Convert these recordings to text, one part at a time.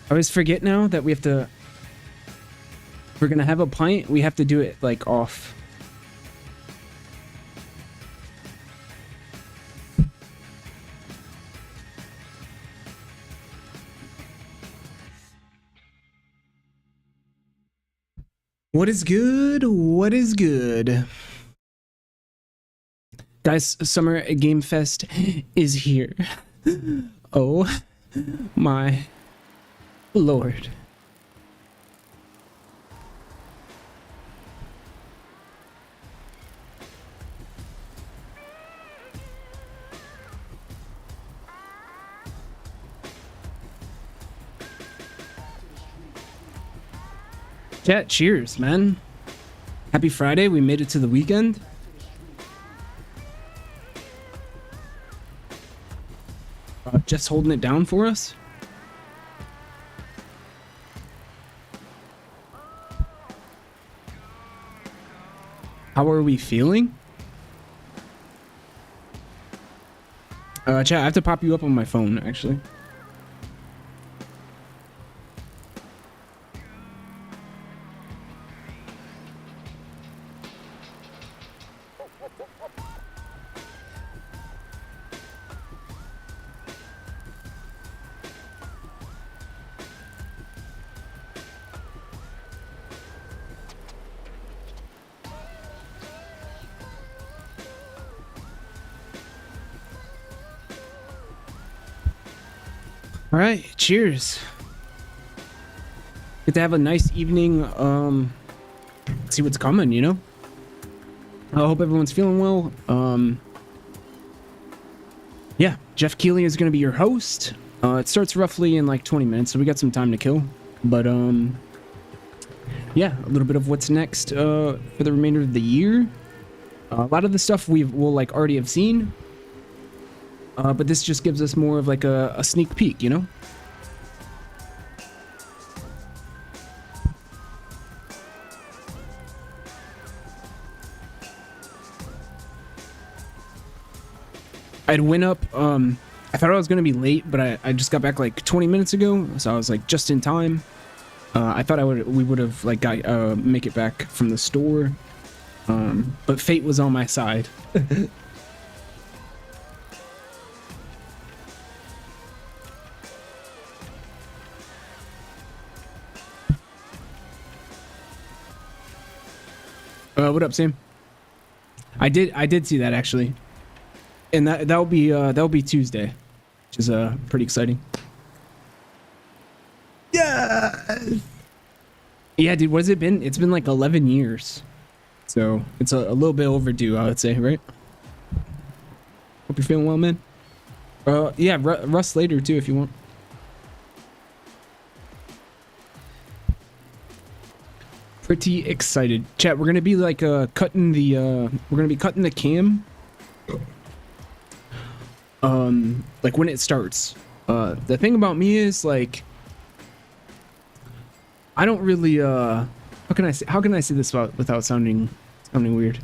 I always forget now that we have to... If we're gonna have a pint, we have to do it, like, off. What is good? What is good? Guys, Summer Game Fest is here. Oh my lord. Chat, cheers, man. Happy Friday, we made it to the weekend. Jeff's holding it down for us. How are we feeling? Chat, I have to pop you up on my phone, actually. All right, cheers. Get to have a nice evening. See what's coming, you know. I hope everyone's feeling well. Yeah, Geoff Keighley is going to be your host. It starts roughly in like 20 minutes, so we got some time to kill. But yeah, a little bit of what's next for the remainder of the year. A lot of the stuff we'll like already have seen. But this just gives us more of like a sneak peek, you know? I'd went up, I thought I was going to be late, but I just got back like 20 minutes ago, so I was like just in time. I thought we would have like got make it back from the store, but fate was on my side. What up, Sam? I did see that actually, and that'll be Tuesday, which is pretty exciting. Yeah. Yeah, dude. What has it been? It's been like 11 years, so it's a little bit overdue, I would say, right? Hope you're feeling well, man. Yeah, Russ later too if you want. Pretty excited. Chat, we're gonna be like cutting the cam. Like when it starts. The thing about me is like I don't really how can I say this without sounding weird?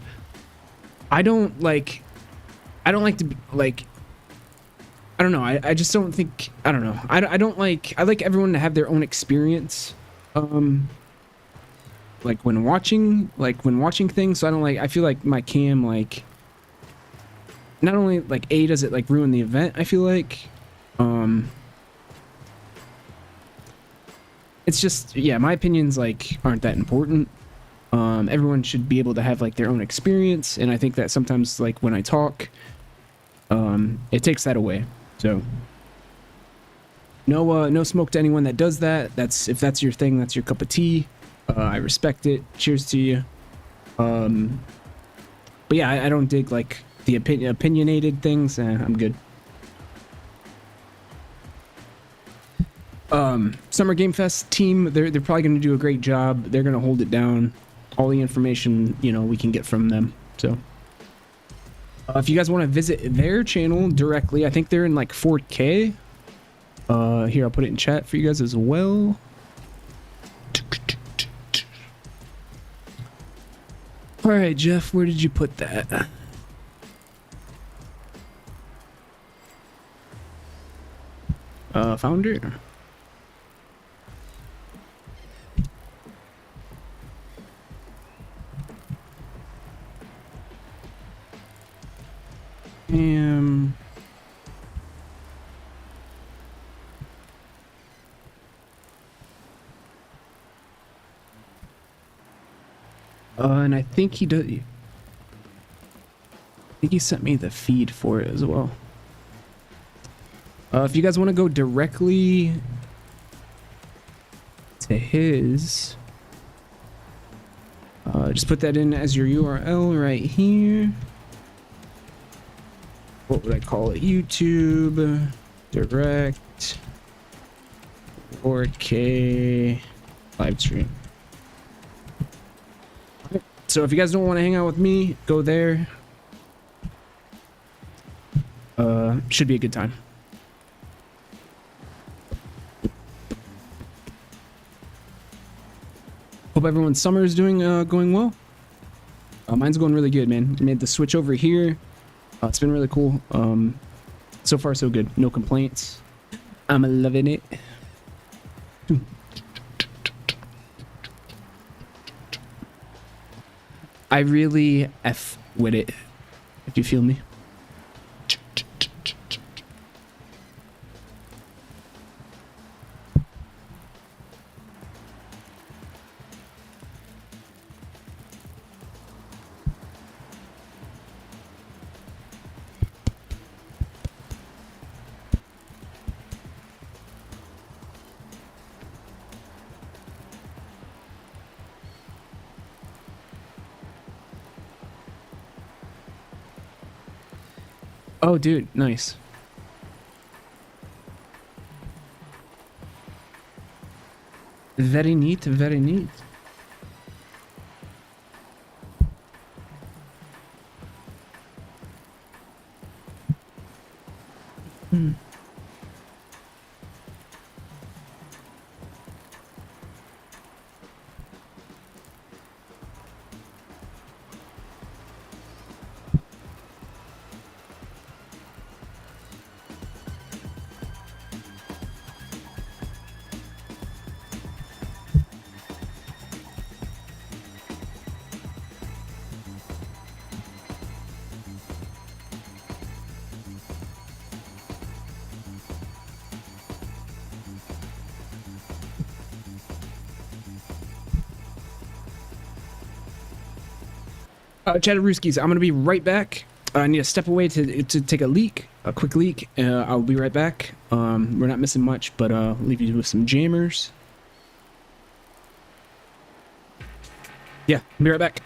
I don't like to be like, I don't know. I just don't think, I don't know. I don't like, I like everyone to have their own experience. Like when watching things. So I feel like my cam, like, not only like does it like ruin the event, I feel like, it's just, yeah, my opinions like aren't that important. Everyone should be able to have like their own experience, and I think that sometimes like when I talk, it takes that away. So no smoke to anyone that does that. If that's your thing, that's your cup of tea. I respect it. Cheers to you. But yeah, I don't dig like the opinionated things. I'm good. Summer Game Fest team, they're probably going to do a great job. They're going to hold it down. All the information, you know, we can get from them. So if you guys want to visit their channel directly, I think they're in like 4K. Here, I'll put it in chat for you guys as well. All right, Geoff, where did you put that? Founder. And I think he does. I think he sent me the feed for it as well. If you guys want to go directly to his, just put that in as your URL right here. What would I call it? YouTube direct 4K live stream. So if you guys don't want to hang out with me, go there. Should be a good time. Hope everyone's summer is going well. Mine's going really good, man. I made the switch over here. It's been really cool. So far so good. No complaints. I'm loving it. I really F with it, if you feel me. Oh, dude, nice. Very neat, very neat. Chatterooskies, I'm gonna be right back. I need to step away to take a quick leak. I'll be right back. We're not missing much, but leave you with some jammers. Yeah, I'll be right back.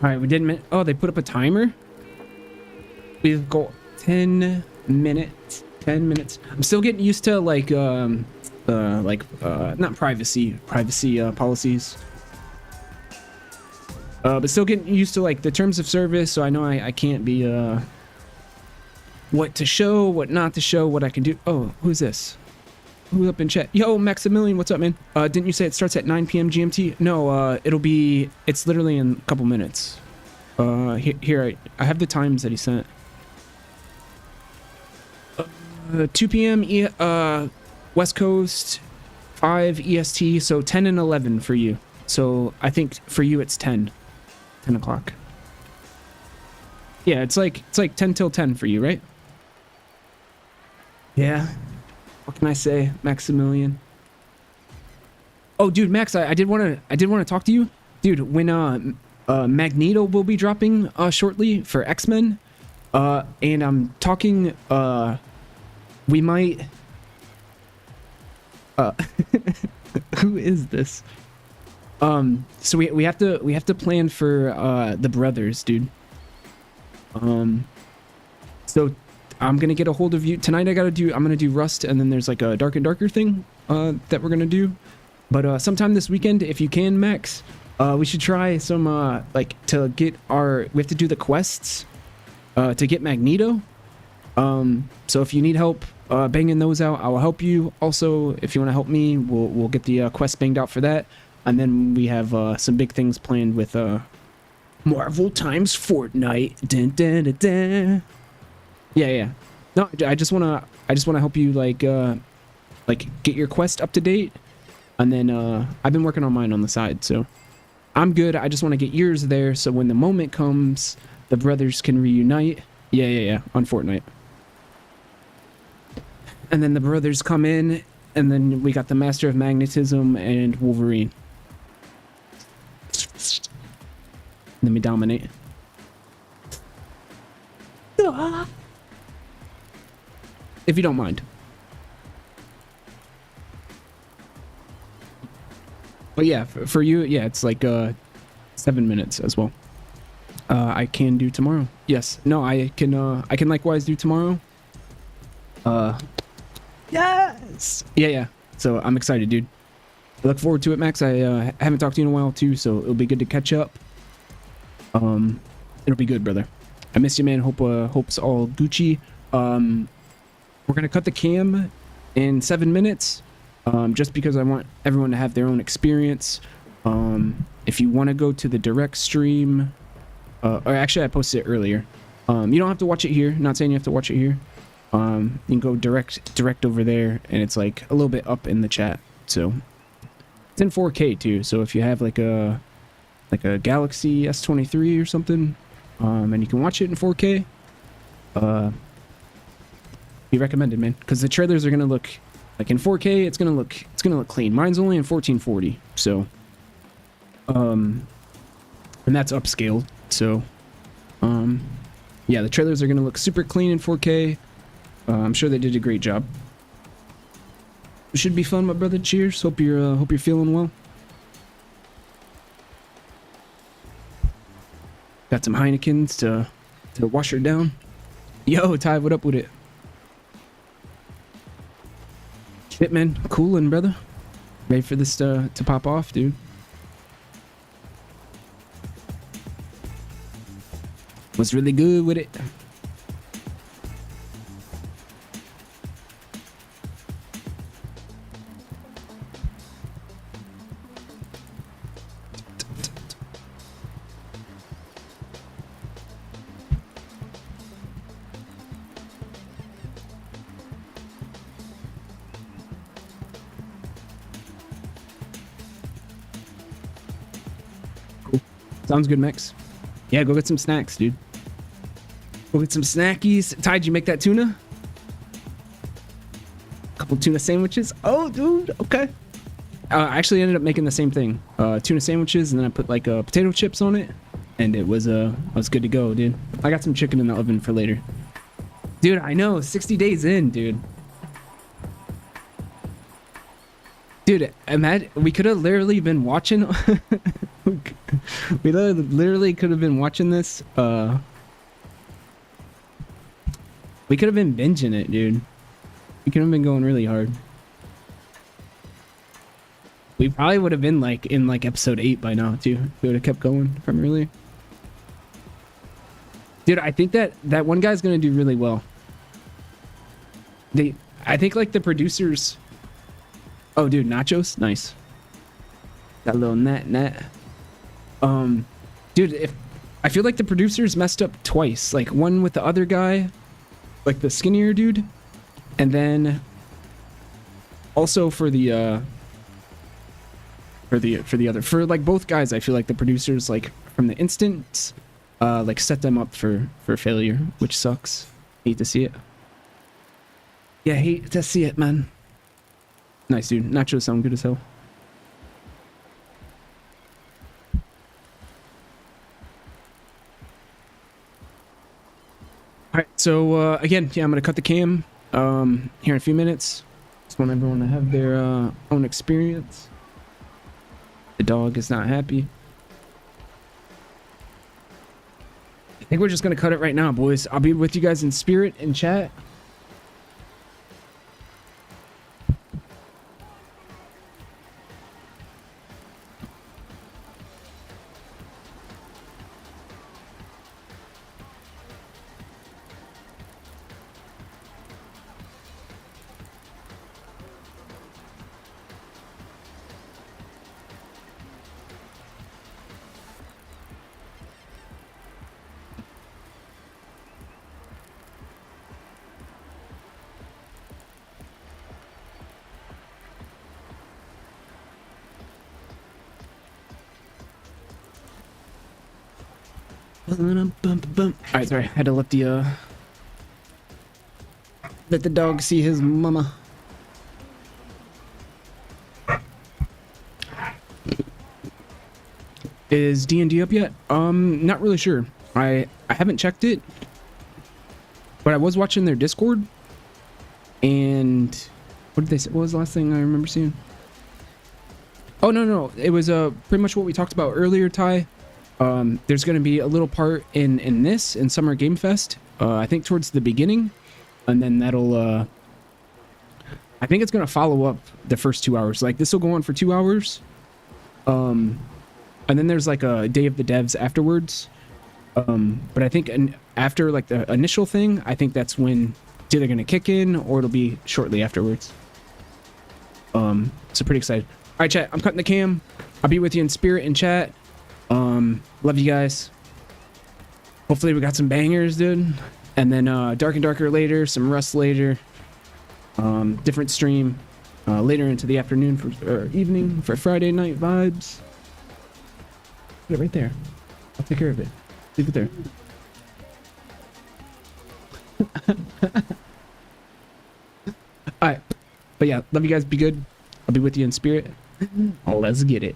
All right, we didn't. Oh, they put up a timer. We've got 10 minutes. 10 minutes. I'm still getting used to like not privacy policies. But still getting used to like the terms of service, so I know I can't be what to show, what not to show, what I can do. Oh, who's this? Who's up in chat? Yo, Maximilian, what's up, man? Didn't you say it starts at 9 p.m. GMT? No, it's literally in a couple minutes. Here I have the times that he sent. 2 p.m. West Coast, 5 EST, so 10 and 11 for you. So I think for you it's 10 o'clock. Yeah, it's like 10 till 10 for you, right? Yeah. What can I say, Maximilian? Oh, dude, Max, I did want to talk to you, dude. When Magneto will be dropping shortly for X-Men, and I'm talking. We might. Who is this? So we have to plan for the brothers, dude. So I'm gonna get a hold of you tonight. I'm gonna do Rust, and then there's like a Dark and Darker thing that we're gonna do. But sometime this weekend, if you can, Max, we should try some like to get we have to do the quests to get Magneto. So if you need help banging those out, I'll help you. Also, if you want to help me, we'll get the quest banged out for that. And then we have some big things planned with Marvel times Fortnite. Dun, dun, dun, dun. Yeah. No, I just wanna help you like get your quest up to date. And then I've been working on mine on the side, so I'm good. I just want to get yours there, so when the moment comes, the brothers can reunite. Yeah, on Fortnite. And then the brothers come in, and then we got the Master of Magnetism and Wolverine. Let me dominate. If you don't mind. But yeah, for you, yeah, it's like 7 minutes as well. I can do tomorrow. Yes. No, I can likewise do tomorrow. Yes. Yeah. So I'm excited, dude. I look forward to it, Max. I haven't talked to you in a while too, so it'll be good to catch up. It'll be good, brother. I miss you, man. Hope's all Gucci. We're gonna cut the cam in 7 minutes, just because I want everyone to have their own experience. If you want to go to the direct stream, or actually I posted it earlier. You don't have to watch it here. Not saying you have to watch it here. You can go direct over there, and it's like a little bit up in the chat. So it's in 4K too. So if you have like a Galaxy S23 or something, and you can watch it in 4K, be recommended, man. Because the trailers are gonna look like in 4K. It's gonna look clean. Mine's only in 1440, so and that's upscaled. So yeah, the trailers are gonna look super clean in 4K. I'm sure they did a great job. It should be fun, my brother. Cheers. Hope you're feeling well. Got some Heinekens to wash her down. Yo, Ty, what up with it? Shit, man. Coolin', brother. Ready for this to pop off, dude. Was really good with it. Sounds good, Max. Yeah, go get some snacks, dude. Go get some snackies. Ty, did you make that tuna? Couple tuna sandwiches. Oh, dude. Okay. I actually ended up making the same thing. Tuna sandwiches, and then I put like potato chips on it, and it was I was good to go, dude. I got some chicken in the oven for later. Dude, I know. 60 days in, dude. Dude, imagine we could have literally been watching. We literally could have been watching this. We could have been binging it, dude. We could have been going really hard. We probably would have been like in like episode 8 by now too. We would have kept going from earlier. Dude, I think that one guy's gonna do really well. I think like the producers. Oh, dude, nachos, nice. Got a little net. Dude, I feel like the producers messed up twice. Like one with the other guy, like the skinnier dude, and then also for the other, for like both guys, I feel like the producers, like from the instant, like set them up for failure, which sucks. Hate to see it. Yeah, hate to see it, man. Nice, dude. Nachos sound good as hell. All right, so again, yeah, I'm gonna cut the cam here in a few minutes. Just want everyone to have their own experience. The dog is not happy. I think we're just gonna cut it right now, boys. I'll be with you guys in spirit and chat. Alright, sorry. I had to let the dog see his mama. Is D&D up yet? Not really sure. I haven't checked it. But I was watching their Discord. And what did they say? What was the last thing I remember seeing? Oh, no. It was pretty much what we talked about earlier, Ty. There's going to be a little part in Summer Game Fest, I think towards the beginning, and then that'll, I think it's going to follow up the first 2 hours. Like this will go on for 2 hours. And then there's like a Day of the Devs afterwards. But I think after like the initial thing, I think that's when it's either going to kick in or it'll be shortly afterwards. So pretty excited. All right, chat, I'm cutting the cam. I'll be with you in spirit and chat. Love you guys. Hopefully we got some bangers, dude. And then Dark and Darker later, some Rust later. Different stream later into the afternoon or evening for Friday night vibes. Put it right there. I'll take care of it. Leave it there. Alright. But yeah, love you guys. Be good. I'll be with you in spirit. Let's get it.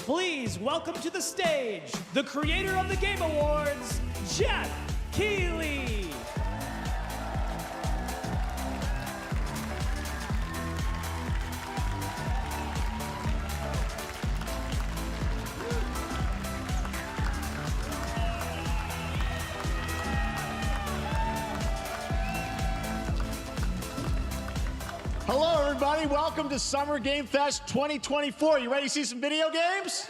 please welcome to the stage the creator of the Game Awards, Geoff Keighley. Hello, everybody. Welcome to Summer Game Fest 2024. You ready to see some video games?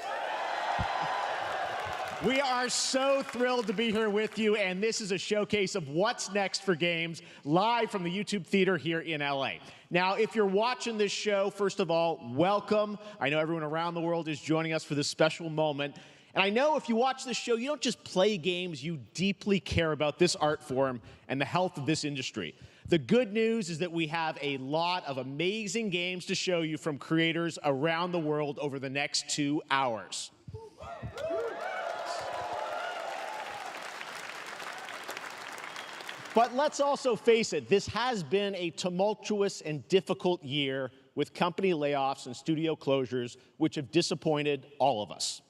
We are so thrilled to be here with you, and this is a showcase of what's next for games live from the YouTube Theater here in LA. Now, if you're watching this show, first of all, welcome. I know everyone around the world is joining us for this special moment. And I know if you watch this show, you don't just play games, you deeply care about this art form and the health of this industry. The good news is that we have a lot of amazing games to show you from creators around the world over the next 2 hours. But let's also face it, this has been a tumultuous and difficult year with company layoffs and studio closures, which have disappointed all of us.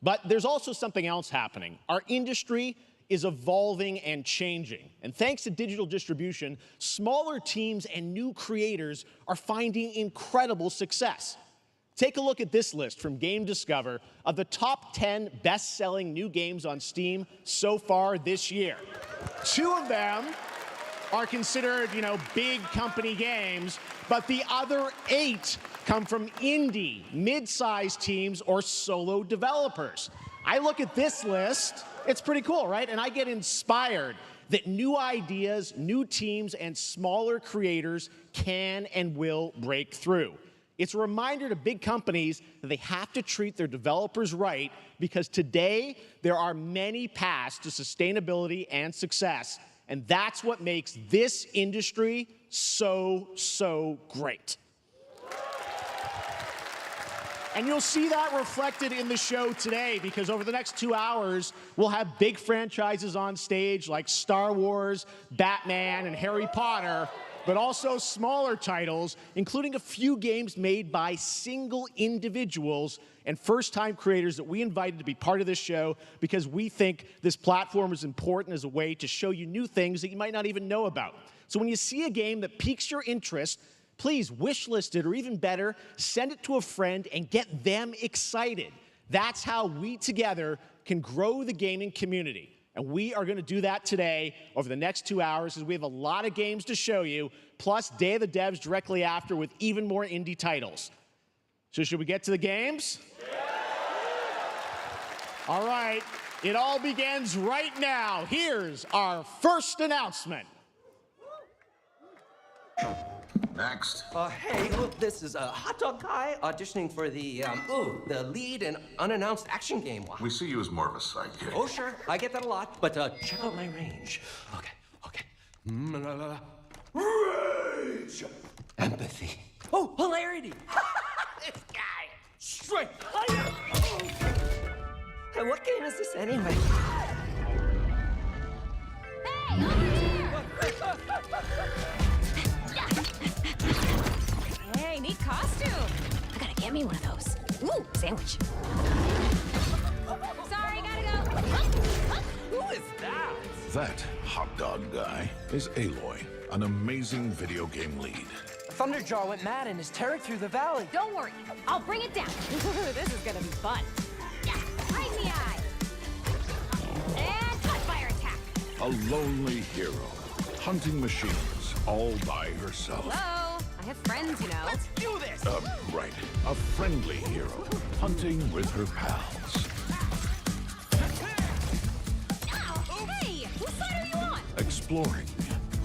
But there's also something else happening. Our industry is evolving and changing. And thanks to digital distribution, smaller teams and new creators are finding incredible success. Take a look at this list from Game Discover of the top 10 best-selling new games on Steam so far this year. 2 of them are considered, big company games, but the other 8 come from indie, mid-sized teams or solo developers. I look at this list, it's pretty cool, right? And I get inspired that new ideas, new teams, and smaller creators can and will break through. It's a reminder to big companies that they have to treat their developers right, because today there are many paths to sustainability and success, and that's what makes this industry so great. And you'll see that reflected in the show today, because over the next 2 hours, we'll have big franchises on stage like Star Wars, Batman, and Harry Potter, but also smaller titles, including a few games made by single individuals and first-time creators that we invited to be part of this show because we think this platform is important as a way to show you new things that you might not even know about. So when you see a game that piques your interest, please wishlist it, or even better, send it to a friend and get them excited. That's how we together can grow the gaming community. And we are going to do that today over the next 2 hours, as we have a lot of games to show you, plus Day of the Devs directly after with even more indie titles. So should we get to the games? Yeah. All right, it all begins right now. Here's our first announcement. Next. Hey, look, this is a hot dog guy auditioning for the lead and unannounced action game. We see you as more of a sidekick. Oh, sure, I get that a lot, but check out my range. Okay. Rage! Empathy. Oh, hilarity! This guy! Straight fire! Hey, what game is this anyway? Hey, neat costume. I gotta get me one of those. Ooh, sandwich. Sorry, gotta go. Who is that? That hot dog guy is Aloy, an amazing video game lead. Thunderjaw went mad and is tearing through the valley. Don't worry, I'll bring it down. This is gonna be fun. Yeah, right in the eye. And cut fire attack. A lonely hero, hunting machines all by herself. Hello, I have friends, you know. Let's do this! Right. A friendly hero, hunting with her pals. Ow, hey, whose side are you on? Exploring,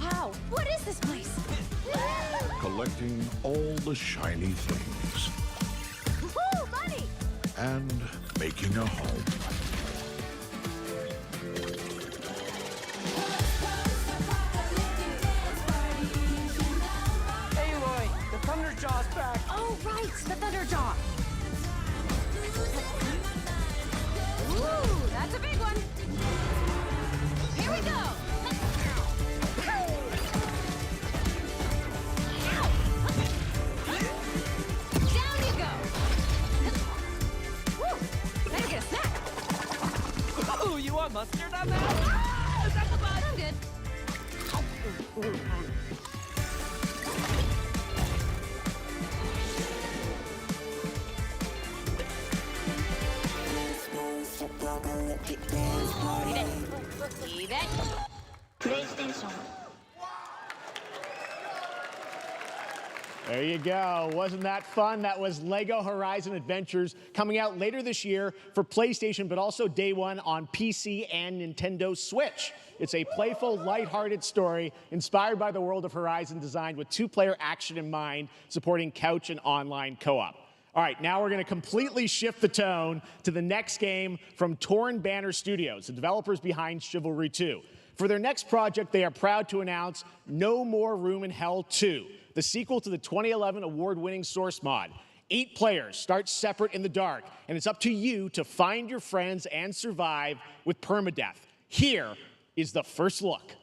Wow, what is this place? collecting all the shiny things, Woo, money! and making a home. Aloy, the Thunderjaw's back. Oh, right, the Thunderjaw. Ooh, that's a big one. Here we go. Down you go. Woo. mustard on that? Ah, is that the button? I'm good. Leave it. PlayStation. There you go. Wasn't that fun? That was LEGO Horizon Adventures, coming out later this year for PlayStation, but also day one on PC and Nintendo Switch. It's a playful, lighthearted story inspired by the world of Horizon, designed with two-player action in mind, supporting couch and online co-op. All right, now we're going to completely shift the tone to the next game from Torn Banner Studios, the developers behind Chivalry 2. For their next project, they are proud to announce No More Room in Hell 2, the sequel to the 2011 award-winning Source mod. 8 players start separate in the dark, and it's up to you to find your friends and survive with permadeath. Here is the first look.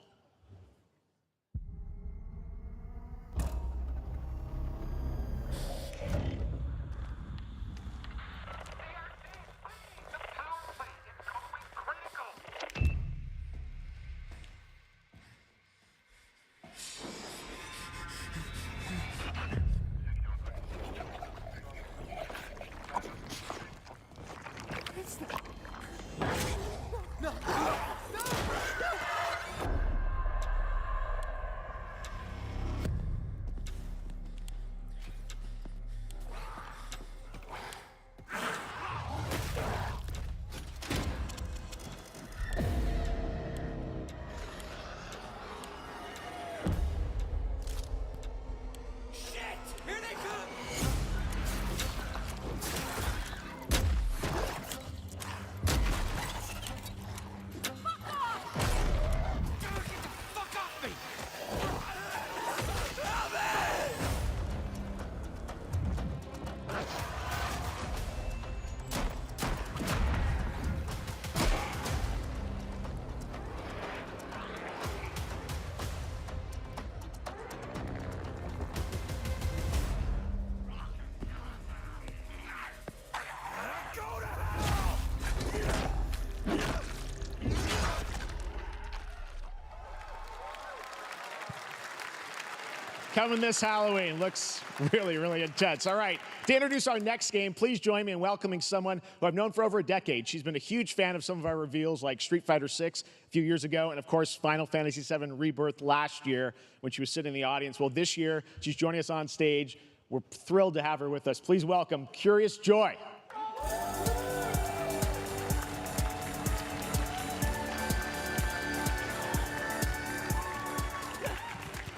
Coming this Halloween. Looks really, really intense. All right, to introduce our next game, please join me in welcoming someone who I've known for over a decade. She's been a huge fan of some of our reveals, like Street Fighter 6 a few years ago, and of course, Final Fantasy 7 Rebirth last year when she was sitting in the audience. Well, this year, she's joining us on stage. We're thrilled to have her with us. Please welcome Curious Joy.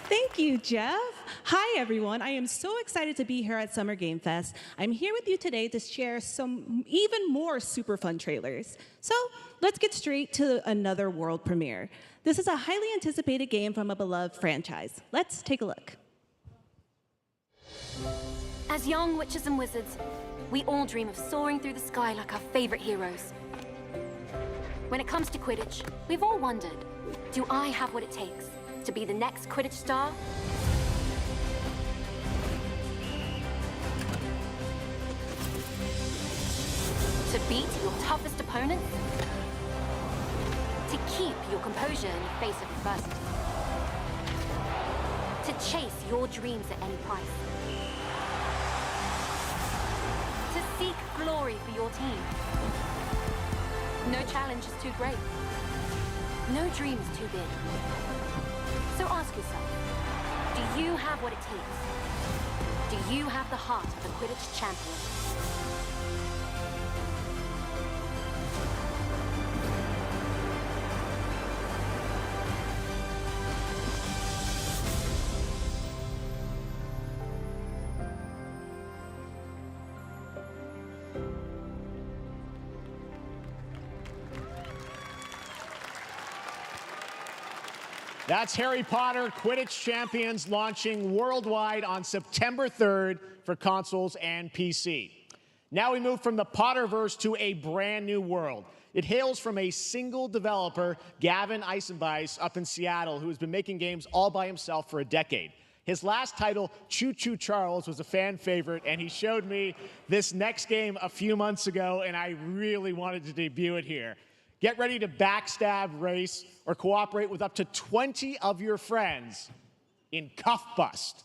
Thank you, Geoff. Hi, everyone. I am so excited to be here at Summer Game Fest. I'm here with you today to share some even more super fun trailers. So let's get straight to another world premiere. This is a highly anticipated game from a beloved franchise. Let's take a look. As young witches and wizards, we all dream of soaring through the sky like our favorite heroes. When it comes to Quidditch, we've all wondered, do I have what it takes to be the next Quidditch star? To beat your toughest opponents? To keep your composure in the face of adversity? To chase your dreams at any price? To seek glory for your team? No challenge is too great. No dream is too big. So ask yourself, do you have what it takes? Do you have the heart of a Quidditch champion? That's Harry Potter Quidditch Champions, launching worldwide on September 3rd for consoles and PC. Now we move from the Potterverse to a brand new world. It hails from a single developer, Gavin Eisenbeis, up in Seattle, who has been making games all by himself for a decade. His last title, Choo Choo Charles, was a fan favorite, and he showed me this next game a few months ago, and I really wanted to debut it here. Get ready to backstab, race, or cooperate with up to 20 of your friends in Cuff Bust.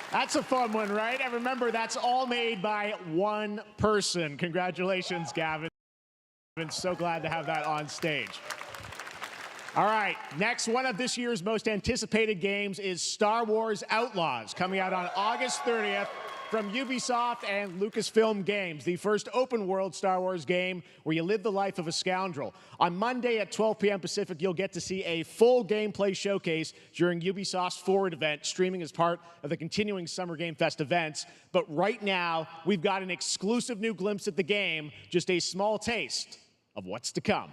That's a fun one, right? And remember, that's all made by one person. Congratulations, Gavin. I'm so glad to have that on stage. All right, next, one of this year's most anticipated games is Star Wars Outlaws, coming out on August 30th from Ubisoft and Lucasfilm Games, the first open-world Star Wars game where you live the life of a scoundrel. On Monday at 12 p.m. Pacific, you'll get to see a full gameplay showcase during Ubisoft's Forward event, streaming as part of the continuing Summer Game Fest events. But right now, we've got an exclusive new glimpse at the game, just a small taste of what's to come.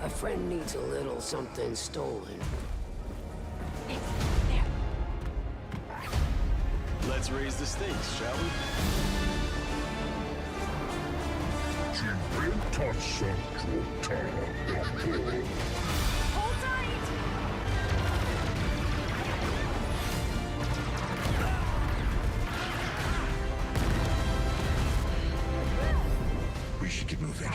A friend needs a little something stolen. Let's raise the stakes, shall we? Hold tight! We should get moving.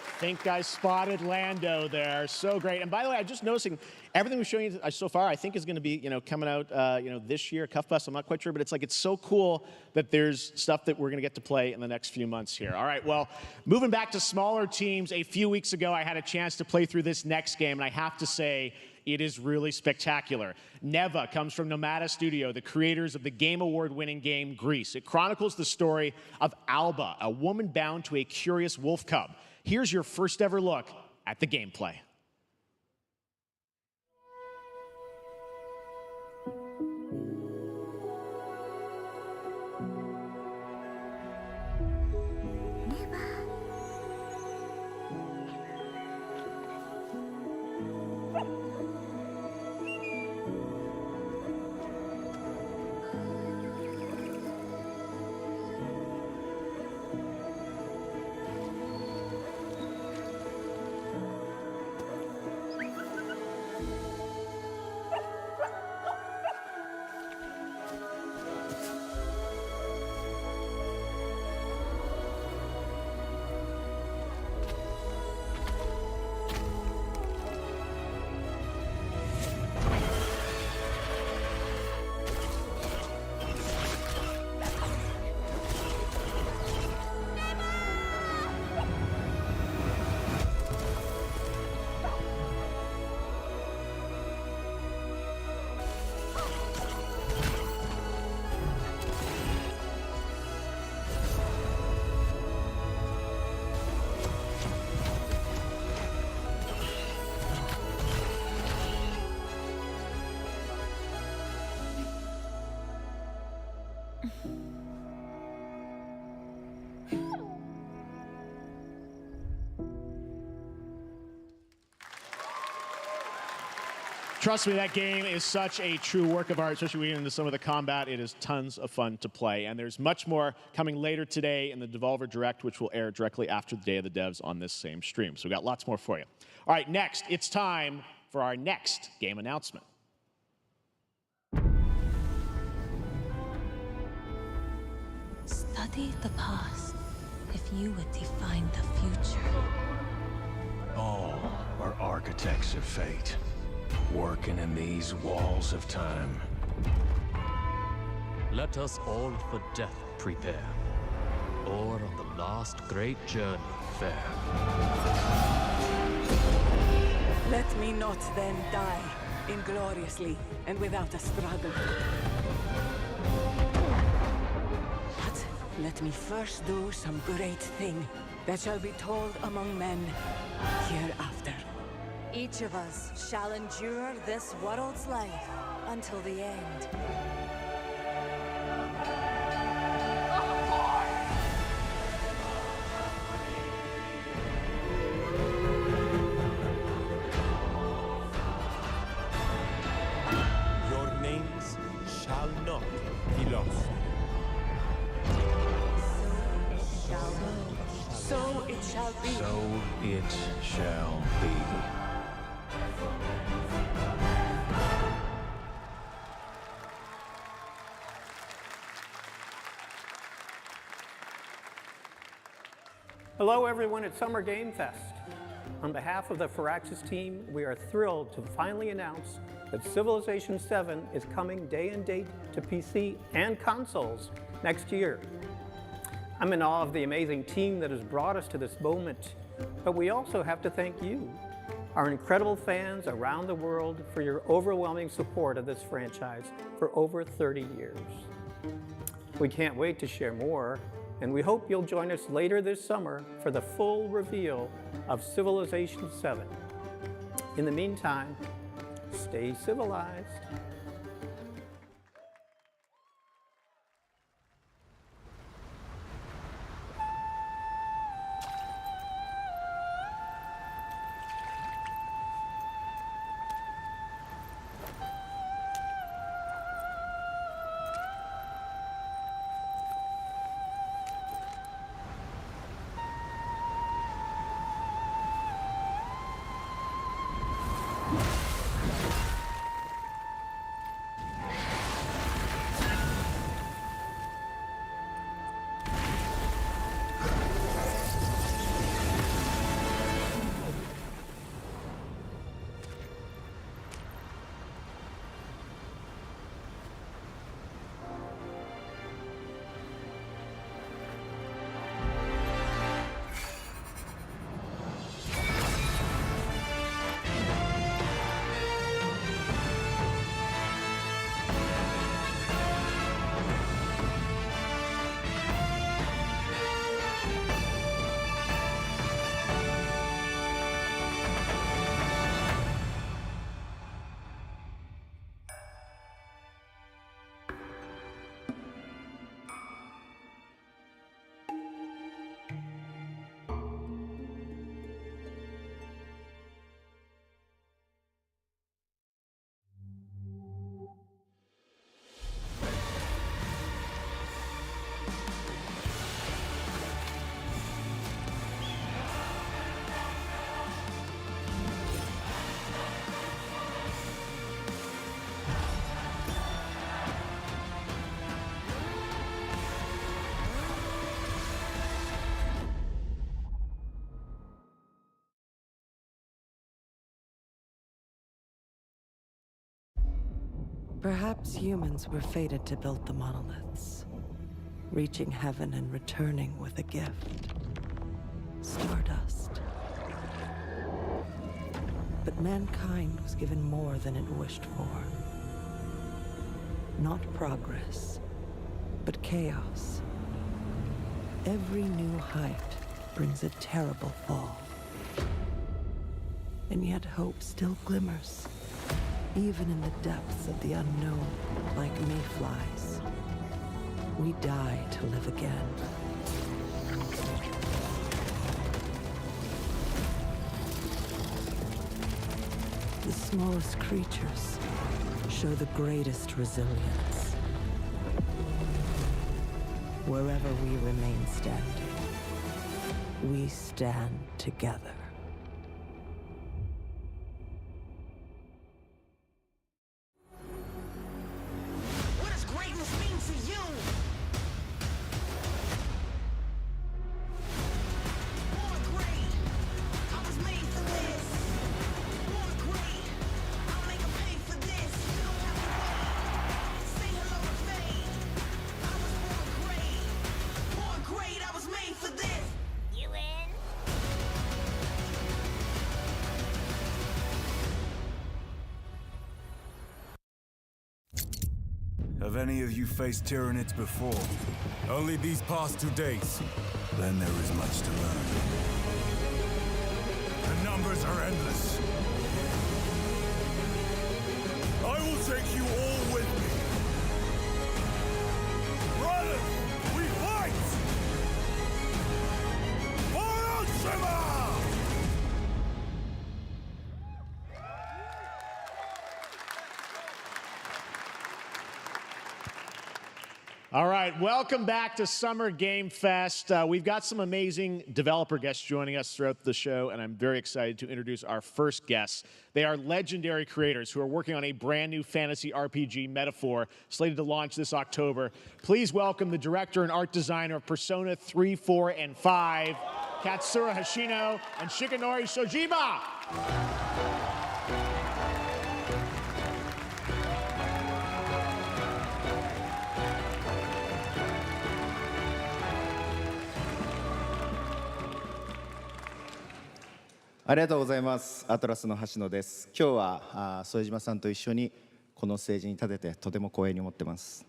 I think I spotted Lando there. So great. And by the way, I'm just noticing everything we're showing you so far, I think is going to be, coming out, this year, Cuff Bus. I'm not quite sure, but it's so cool that there's stuff that we're going to get to play in the next few months here. All right, well, moving back to smaller teams, a few weeks ago, I had a chance to play through this next game, and I have to say, it is really spectacular. Neva comes from Nomada Studio, the creators of the Game Award-winning game Grease. It chronicles the story of Alba, a woman bound to a curious wolf cub. Here's your first ever look at the gameplay. Trust me, that game is such a true work of art, especially when we get into some of the combat. It is tons of fun to play. And there's much more coming later today in the Devolver Direct, which will air directly after the Day of the Devs on this same stream. So we've got lots more for you. All right, next, it's time for our next game announcement. Study the past if you would define the future. All are architects of fate, working in these walls of time. Let us all for death prepare, or on the last great journey fare. Let me not then die ingloriously and without a struggle. But let me first do some great thing that shall be told among men hereafter. Each of us shall endure this world's life until the end. Your names shall not be lost. So it shall be. So it shall be. Hello everyone at Summer Game Fest. On behalf of the Firaxis team, we are thrilled to finally announce that Civilization 7 is coming day and date to PC and consoles next year. I'm in awe of the amazing team that has brought us to this moment, but we also have to thank you, our incredible fans around the world, for your overwhelming support of this franchise for over 30 years. We can't wait to share more, and we hope you'll join us later this summer for the full reveal of Civilization 7. In the meantime, stay civilized. Perhaps humans were fated to build the monoliths, reaching heaven and returning with a gift. Stardust. But mankind was given more than it wished for. Not progress, but chaos. Every new height brings a terrible fall. And yet hope still glimmers, even in the depths of the unknown, like mayflies. We die to live again. The smallest creatures show the greatest resilience. Wherever we remain standing, we stand together. What does greatness mean for you? Born great, I was made for this. Born great, I'll make 'em pay for this. You don't have to wait. Say hello to fate. I was born great. Born great, I was made for this. You in? Have any of you faced Tyranids before? Only these past 2 days. Then there is much to learn. The numbers are endless. I will take you all with me. Brothers, we fight! For Ultima! All right, welcome back to Summer Game Fest. We've got some amazing developer guests joining us throughout the show, and I'm very excited to introduce our first guests. They are legendary creators who are working on a brand new fantasy RPG, Metaphor, slated to launch this October. Please welcome the director and art designer of Persona 3, 4, and 5, Katsura Hashino and Shikanori Shojiba.ありがとうございます。アトラスの橋野です。今日は副島さんと一緒にこのステージに立ててとても光栄に思ってます。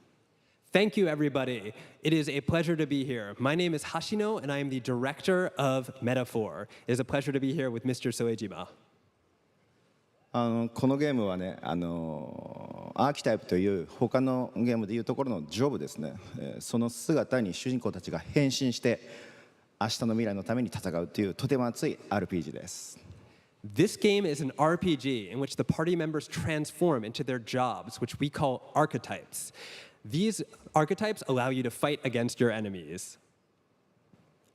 Thank you, everybody. It is a pleasure to be here. My name is Hashino, and I am the director of Metaphor. It is a pleasure to be here with Mr. Soejima. このゲームはね、アーキタイプという他のゲームでいうところのジョブですね。その姿に主人公たちが変身して明日の未来のために戦うというとても熱い RPG です。This game is an RPG in which the party members transform into their jobs, which we call archetypes. These archetypes allow you to fight against your enemies.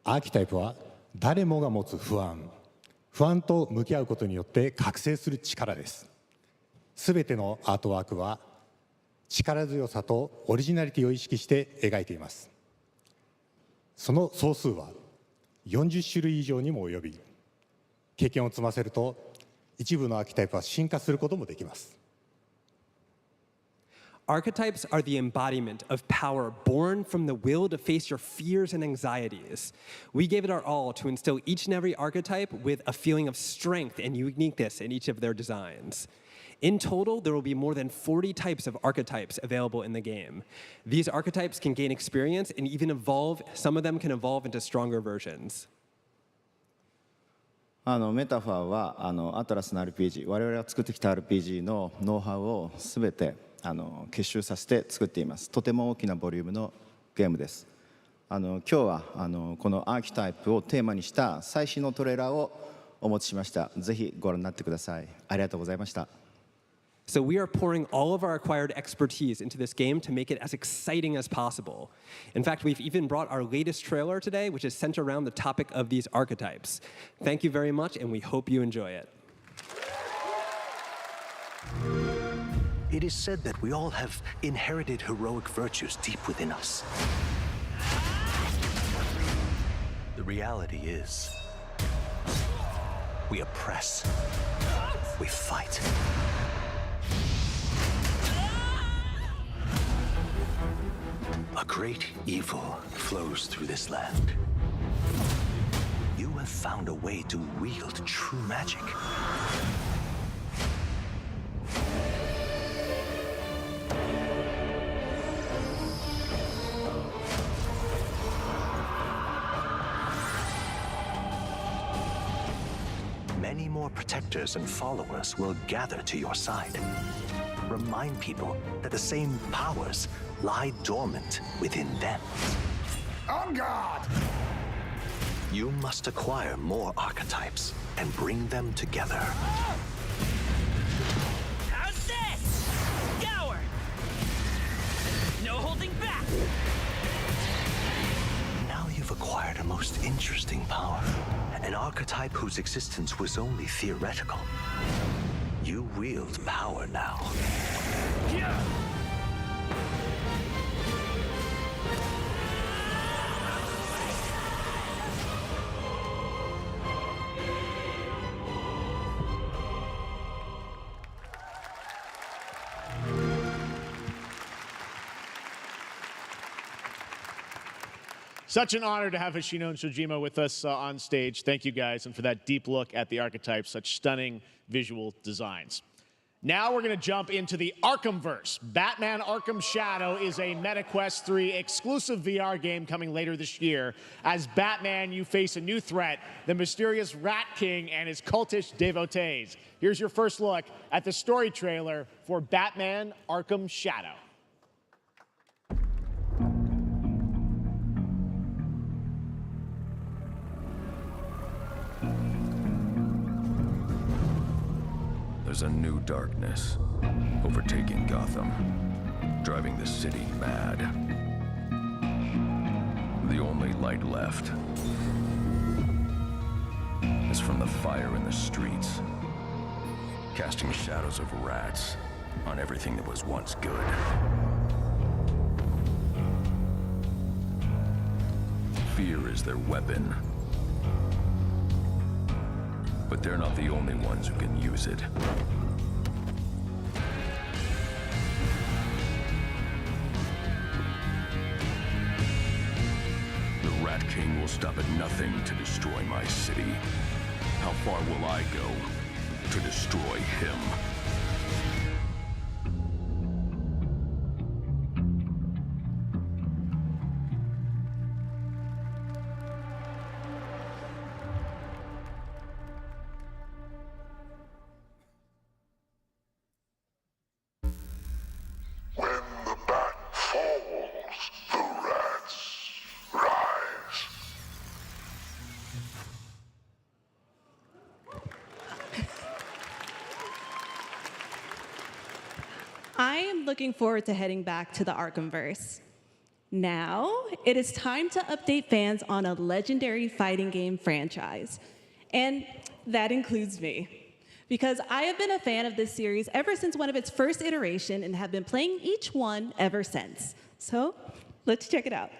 アーキタイプは誰もが持つ不安と向き合うことによって覚醒する力です。すべてのアートワークは力強さとオリジナリティを意識して描いています。その総数は40種類以上にも及び、経験を積ませると一部のアーキタイプは進化することもできます。Archetypes are the embodiment of power born from the will to face your fears and anxieties. We gave it our all to instill each and every archetype with a feeling of strength and uniqueness in each of their designs. In total, there will be more than 40 types of archetypes available in the game. These archetypes can gain experience and even evolve. Some of them can evolve into stronger versions. メタファーはアトラスの RPG、我々が作ってきた RPG のノウハウをすべて結集させて作っています。とても大きなボリュームのゲームです。今日はこのアーキタイプをテーマにした最新のトレーラーをお持ちしました。ぜひご覧になってください。ありがとうございました。So we are pouring all of our acquired expertise into this game to make it as exciting as possible. In fact, we've even brought our latest trailer today, which is centered around the topic of these archetypes. Thank you very much, and we hope you enjoy it. It is said that we all have inherited heroic virtues deep within us. The reality is, we oppress, we fight. A great evil flows through this land. You have found a way to wield true magic. Many more protectors and followers will gather to your side. Remind people that the same powers lie dormant within them. On guard! You must acquire more archetypes and bring them together. How's this? Scour! No holding back! Now you've acquired a most interesting power. An archetype whose existence was only theoretical. You wield power now. Yeah. Such an honor to have Hoshino and Shojima with us on stage. Thank you guys, and for that deep look at the archetypes, such stunning visual designs. Now we're going to jump into the Arkhamverse. Batman Arkham Shadow is a MetaQuest 3 exclusive VR game coming later this year. As Batman, you face a new threat, the mysterious Rat King and his cultish devotees. Here's your first look at the story trailer for Batman Arkham Shadow. There's a new darkness overtaking Gotham, driving the city mad. The only light left is from the fire in the streets, casting shadows of rats on everything that was once good. Fear is their weapon. But they're not the only ones who can use it. The Rat King will stop at nothing to destroy my city. How far will I go to destroy him? I am looking forward to heading back to the Arkhamverse. Now, it is time to update fans on a legendary fighting game franchise. And that includes me. Because I have been a fan of this series ever since one of its first iteration and have been playing each one ever since. So, let's check it out.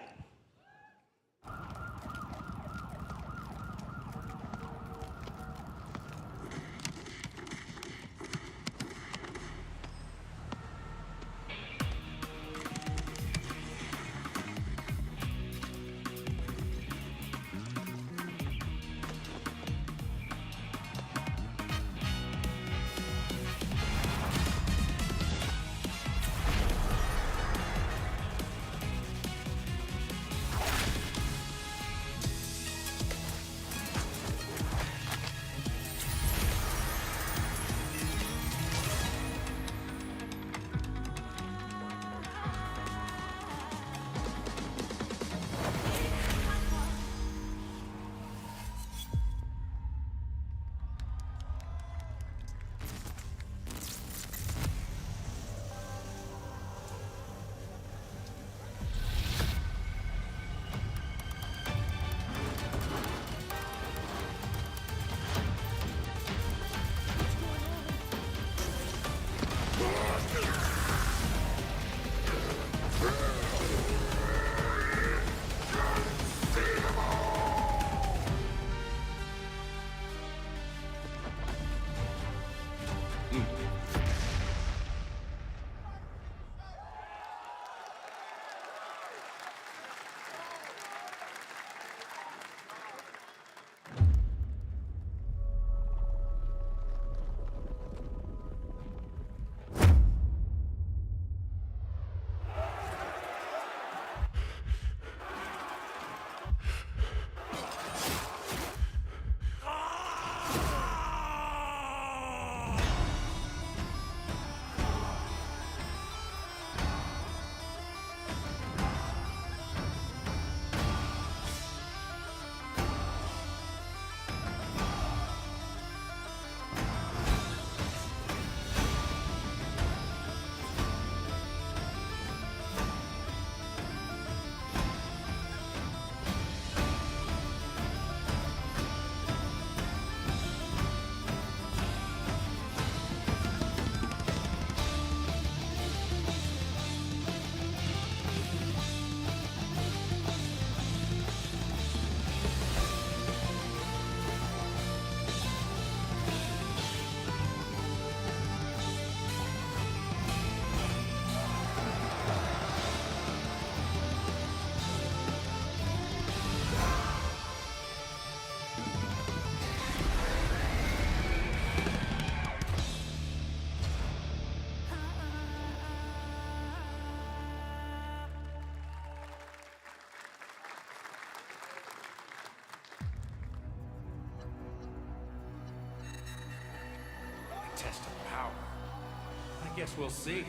Guess we'll see.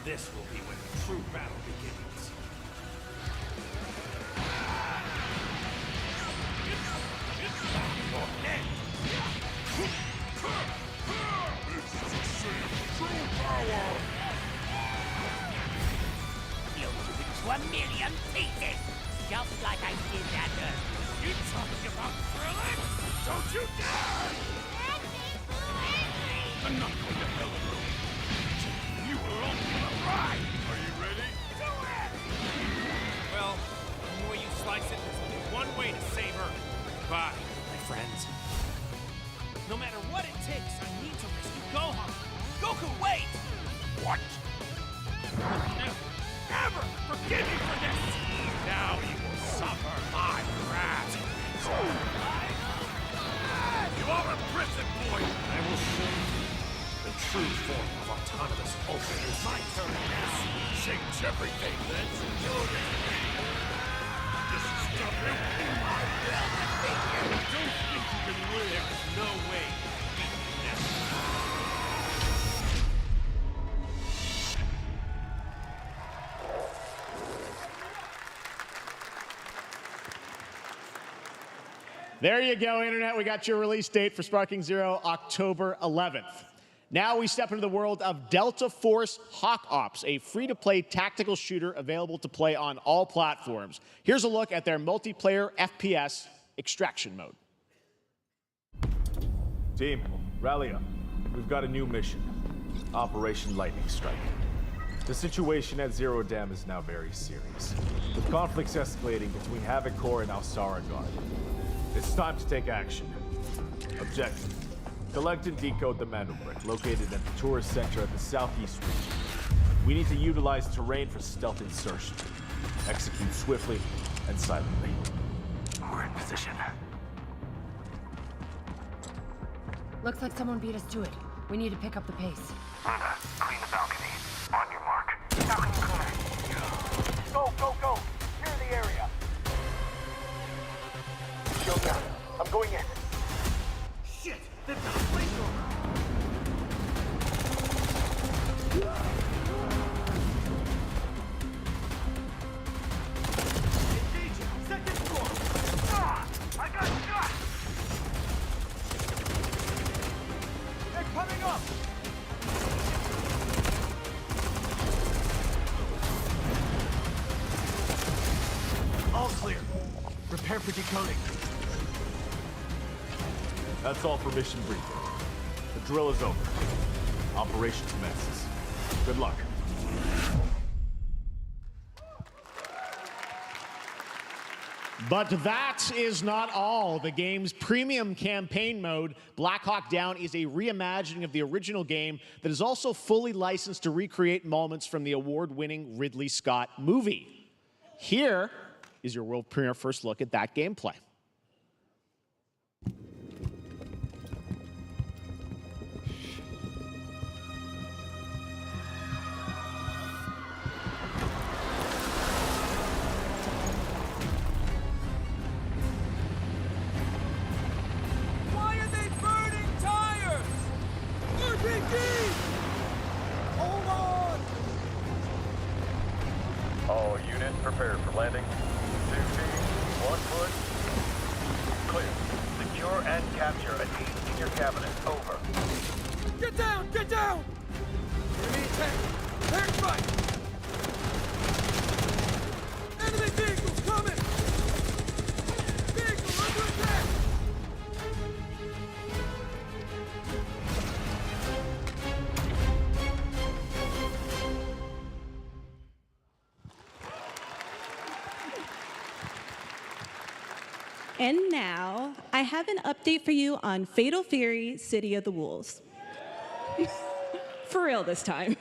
This will be when the true battle begins. Into a million pieces, just like I did that earlier. You talking about thrilling? Don't you dare! I'm not going to hell alone. You were on for the ride. Are you ready? Do it! Well, the way you slice it, there's only one way to save Earth. Goodbye, my friends. No matter what it takes, I need to rescue Gohan. Goku, wait! What? Never forgive you for this! Now you will suffer my wrath. You are a prison boy! I will show you the true form of autonomous Ultimate. It's my turn now. Change everything. Let's do this! This is stubborn. I will defeat you! Don't think you can win. There is no way to beat me now. There you go, Internet. We got your release date for Sparking Zero, October 11th. Now we step into the world of Delta Force Hawk Ops, a free-to-play tactical shooter available to play on all platforms. Here's a look at their multiplayer FPS extraction mode. Team, rally up. We've got a new mission. Operation Lightning Strike. The situation at Zero Dam is now very serious, with conflicts escalating between Havoc Corps and Alsara Guard. It's time to take action. Objective: collect and decode the Mando Brick located at the tourist center at the southeast region. We need to utilize terrain for stealth insertion. Execute swiftly and silently. We're in position. Looks like someone beat us to it. We need to pick up the pace. Anna, clean the balcony. On your mark. Balcony clear. Go, go, go! Clear the area. Shield down. I'm going in. Shit! They've got a flamethrower! Engaging! Second floor! Ah! I got shot! They're coming up! All clear. Prepare for decoding. That's all for mission briefing. The drill is over. Operation commences. Good luck. But that is not all. The game's premium campaign mode, Black Hawk Down, is a reimagining of the original game that is also fully licensed to recreate moments from the award-winning Ridley Scott movie. Here is your world premiere first look at that gameplay. Why are they burning tires? RPG! Hold on! All units prepared for landing. 2 teams, 1 foot. Clear. Secure and capture a team in your cabinet. Over. Get down! Get down! Enemy attack! Air strike! Enemy vehicles coming! Vehicle under attack! And now, I have an update for you on Fatal Fury, City of the Wolves. For real this time.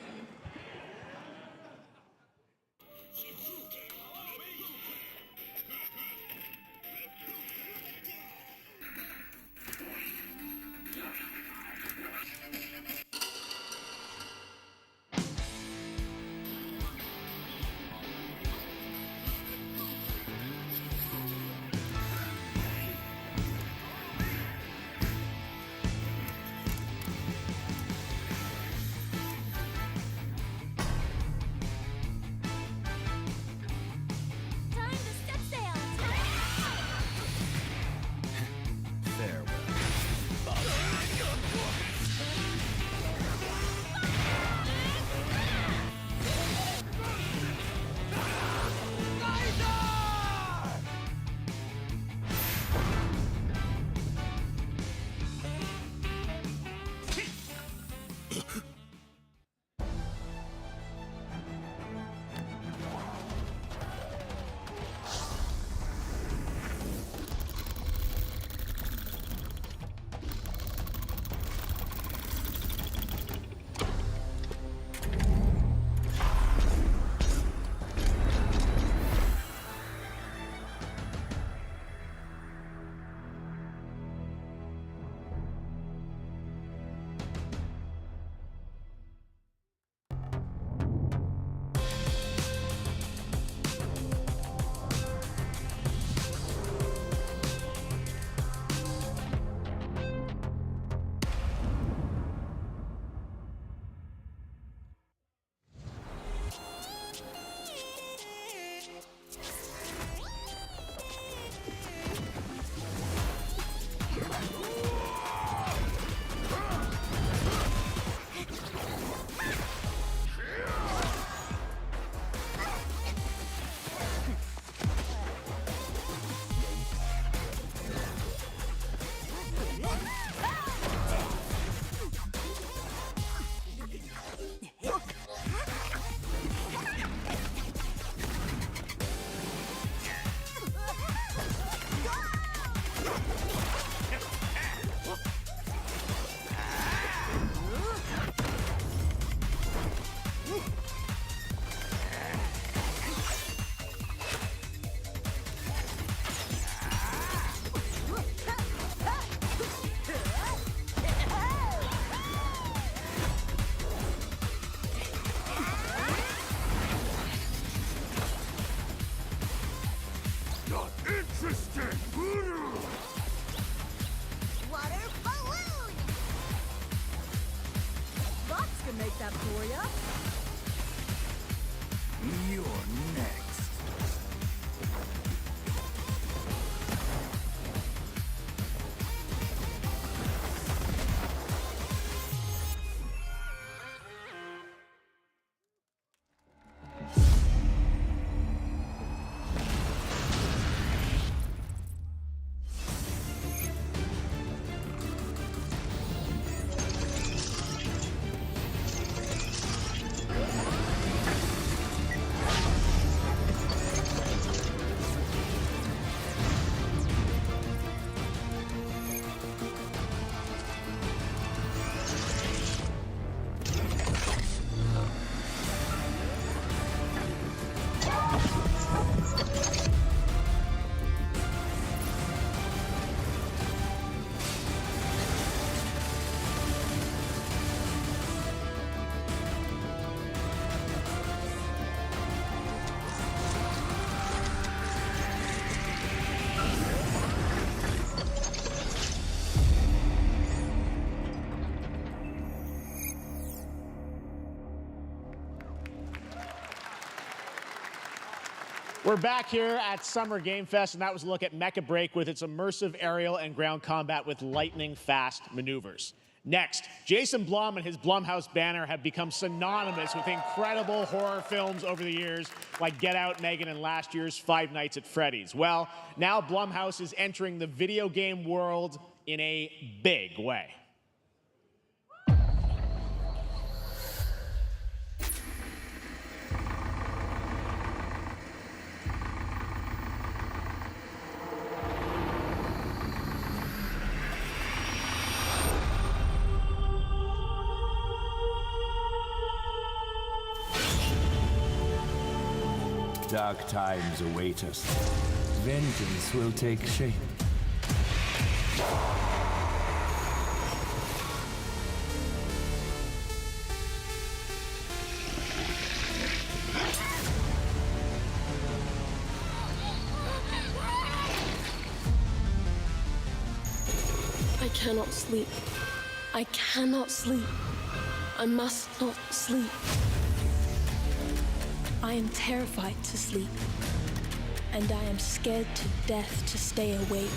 You're next. We're back here at Summer Game Fest, and that was a look at Mecha Break with its immersive aerial and ground combat with lightning-fast maneuvers. Next, Jason Blum and his Blumhouse banner have become synonymous with incredible horror films over the years, like Get Out, Megan, and last year's Five Nights at Freddy's. Well, now Blumhouse is entering the video game world in a big way. Dark times await us. Vengeance will take shape. I cannot sleep. I cannot sleep. I must not sleep. I am terrified to sleep, and I am scared to death to stay awake.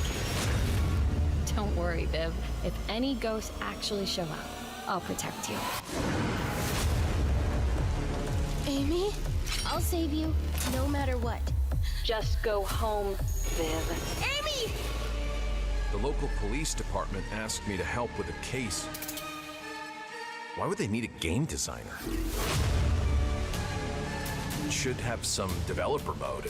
Don't worry, Viv. If any ghosts actually show up, I'll protect you. Amy? I'll save you, no matter what. Just go home, Viv. Amy! The local police department asked me to help with a case. Why would they need a game designer? Should have some developer mode.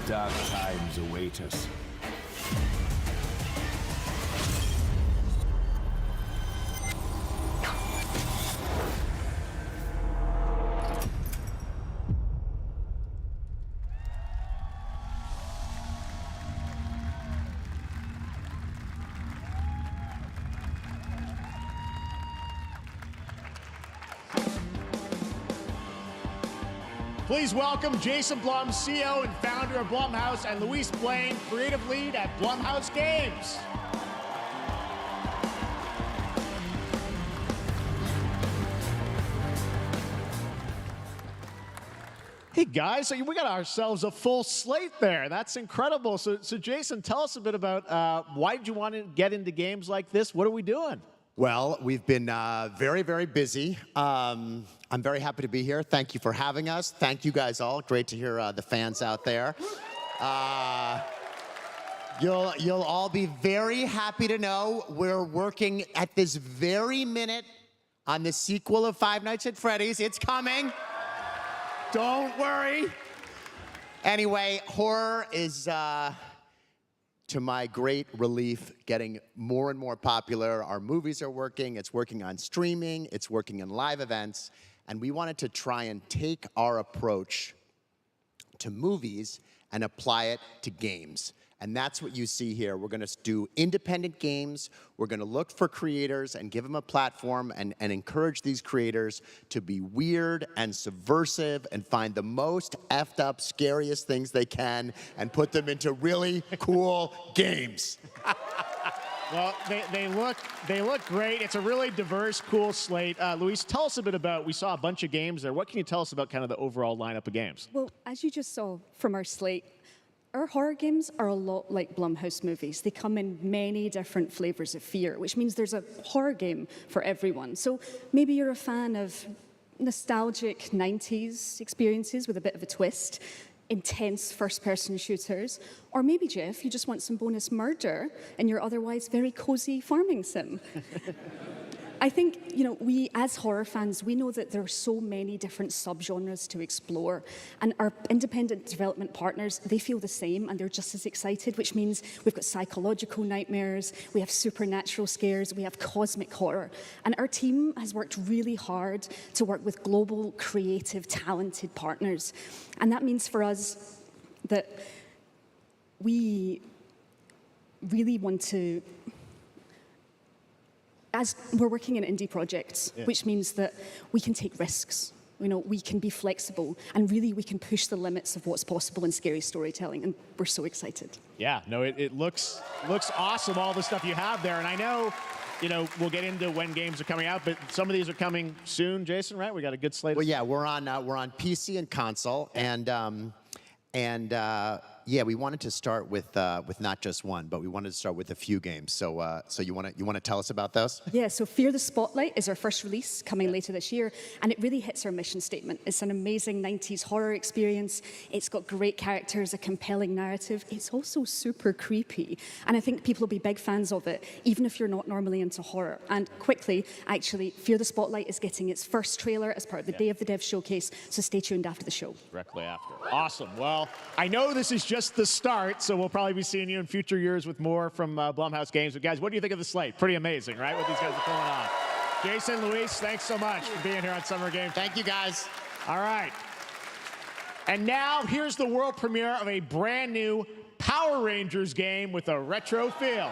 Dark times await us. Please welcome Jason Blum, CEO and founder of Blumhouse, and Luis Blaine, creative lead at Blumhouse Games. Hey guys, so we got ourselves a full slate there. That's incredible. So Jason, tell us a bit about why did you want to get into games like this? What are we doing? Well, we've been very, very busy. I'm very happy to be here. Thank you for having us. Thank you guys all. Great to hear the fans out there. You'll all be very happy to know we're working at this very minute on the sequel of Five Nights at Freddy's. It's coming. Don't worry. Anyway, horror is, to my great relief, getting more and more popular. Our movies are working. It's working on streaming. It's working in live events. And we wanted to try and take our approach to movies and apply it to games. And that's what you see here. We're going to do independent games. We're going to look for creators and give them a platform and encourage these creators to be weird and subversive and find the most effed up, scariest things they can and put them into really cool games. Well, they look great. It's a really diverse, cool slate. Luis, tell us a bit about, we saw a bunch of games there. What can you tell us about kind of the overall lineup of games? Well, as you just saw from our slate, our horror games are a lot like Blumhouse movies. They come in many different flavors of fear, which means there's a horror game for everyone. So maybe you're a fan of nostalgic 90s experiences with a bit of a twist, intense first-person shooters, or maybe, Geoff, you just want some bonus murder in your otherwise very cozy farming sim. I think, we as horror fans, we know that there are so many different subgenres to explore, and our independent development partners, they feel the same, and they're just as excited, which means we've got psychological nightmares, we have supernatural scares, we have cosmic horror, and our team has worked really hard to work with global, creative, talented partners, and that means for us that we really want to, as we're working in indie projects, which means that we can take risks, we can be flexible, and really we can push the limits of what's possible in scary storytelling, and we're so excited. Yeah, no, it looks awesome, all the stuff you have there, and I know, we'll get into when games are coming out, but some of these are coming soon, Jason, right? We got a good slate. Well, yeah, we're on PC and console, yeah, we wanted to start with not just one, but we wanted to start with a few games. So you want to tell us about those? Yeah. So Fear the Spotlight is our first release coming later this year, and it really hits our mission statement. It's an amazing 90s horror experience. It's got great characters, a compelling narrative. It's also super creepy, and I think people will be big fans of it, even if you're not normally into horror. And quickly, actually, Fear the Spotlight is getting its first trailer as part of the Day of the Dev showcase. So stay tuned after the show. Directly after. Awesome. Well, I know this is just the start, so we'll probably be seeing you in future years with more from Blumhouse Games. But guys, what do you think of the slate? Pretty amazing, right? What these guys are pulling on. Jason, Luis, thanks so much for being here on Summer Game. Thank you, guys. All right. And now here's the world premiere of a brand new Power Rangers game with a retro feel.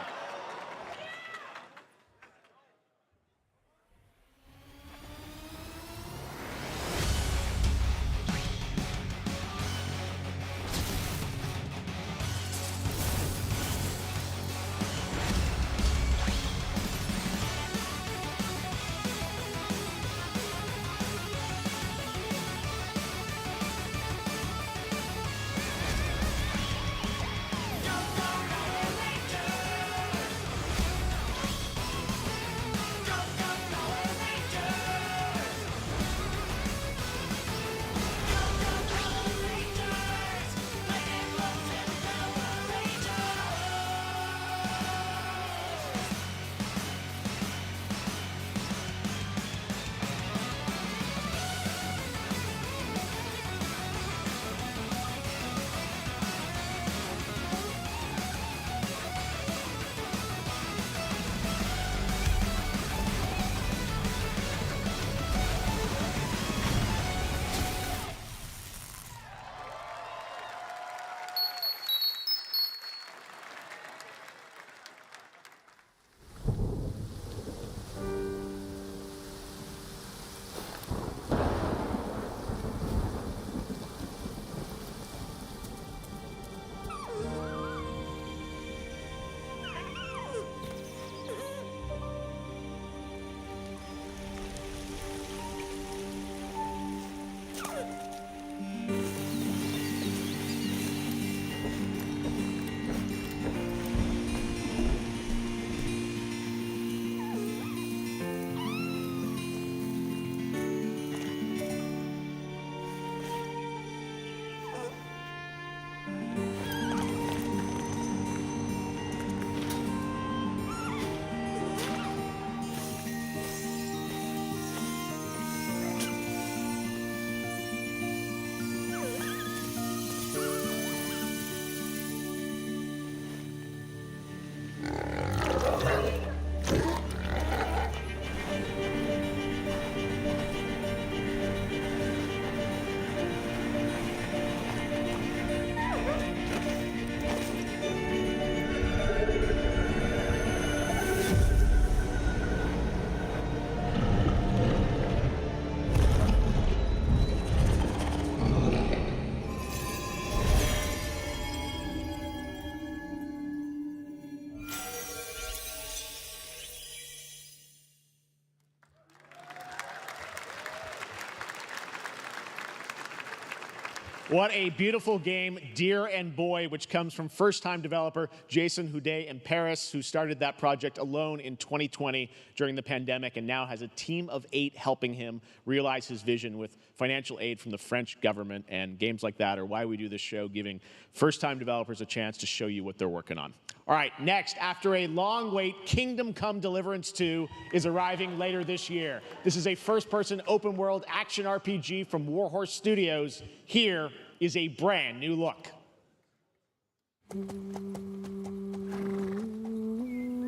What a beautiful game, Dear and Boy, which comes from first-time developer Jason Houdet in Paris, who started that project alone in 2020 during the pandemic and now has a team of 8 helping him realize his vision with financial aid from the French government. And games like that are why we do this show, giving first-time developers a chance to show you what they're working on. All right, next, after a long wait, Kingdom Come Deliverance 2 is arriving later this year. This is a first-person open-world action RPG from Warhorse Studios. Here is a brand new look.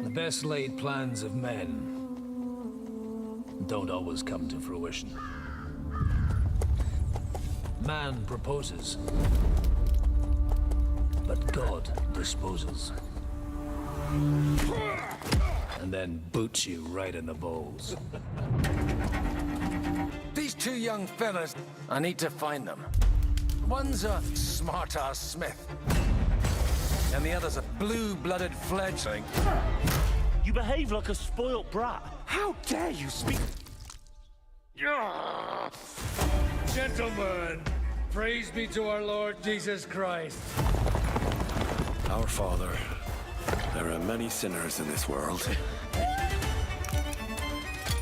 The best laid plans of men don't always come to fruition. Man proposes, but God disposes. And then boots you right in the balls. These 2 young fellas, I need to find them. One's a smart-ass smith, and the other's a blue-blooded fledgling. You behave like a spoilt brat. How dare you speak? Gentlemen, praise be to our Lord Jesus Christ. Our Father, there are many sinners in this world.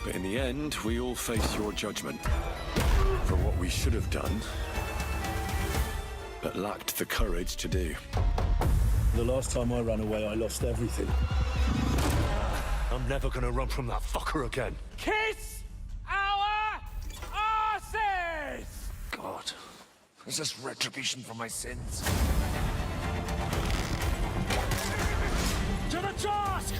But in the end, we all face your judgment for what we should have done, but lacked the courage to do. The last time I ran away, I lost everything. I'm never gonna run from that fucker again. Kiss our asses! God, is this retribution for my sins? To the task!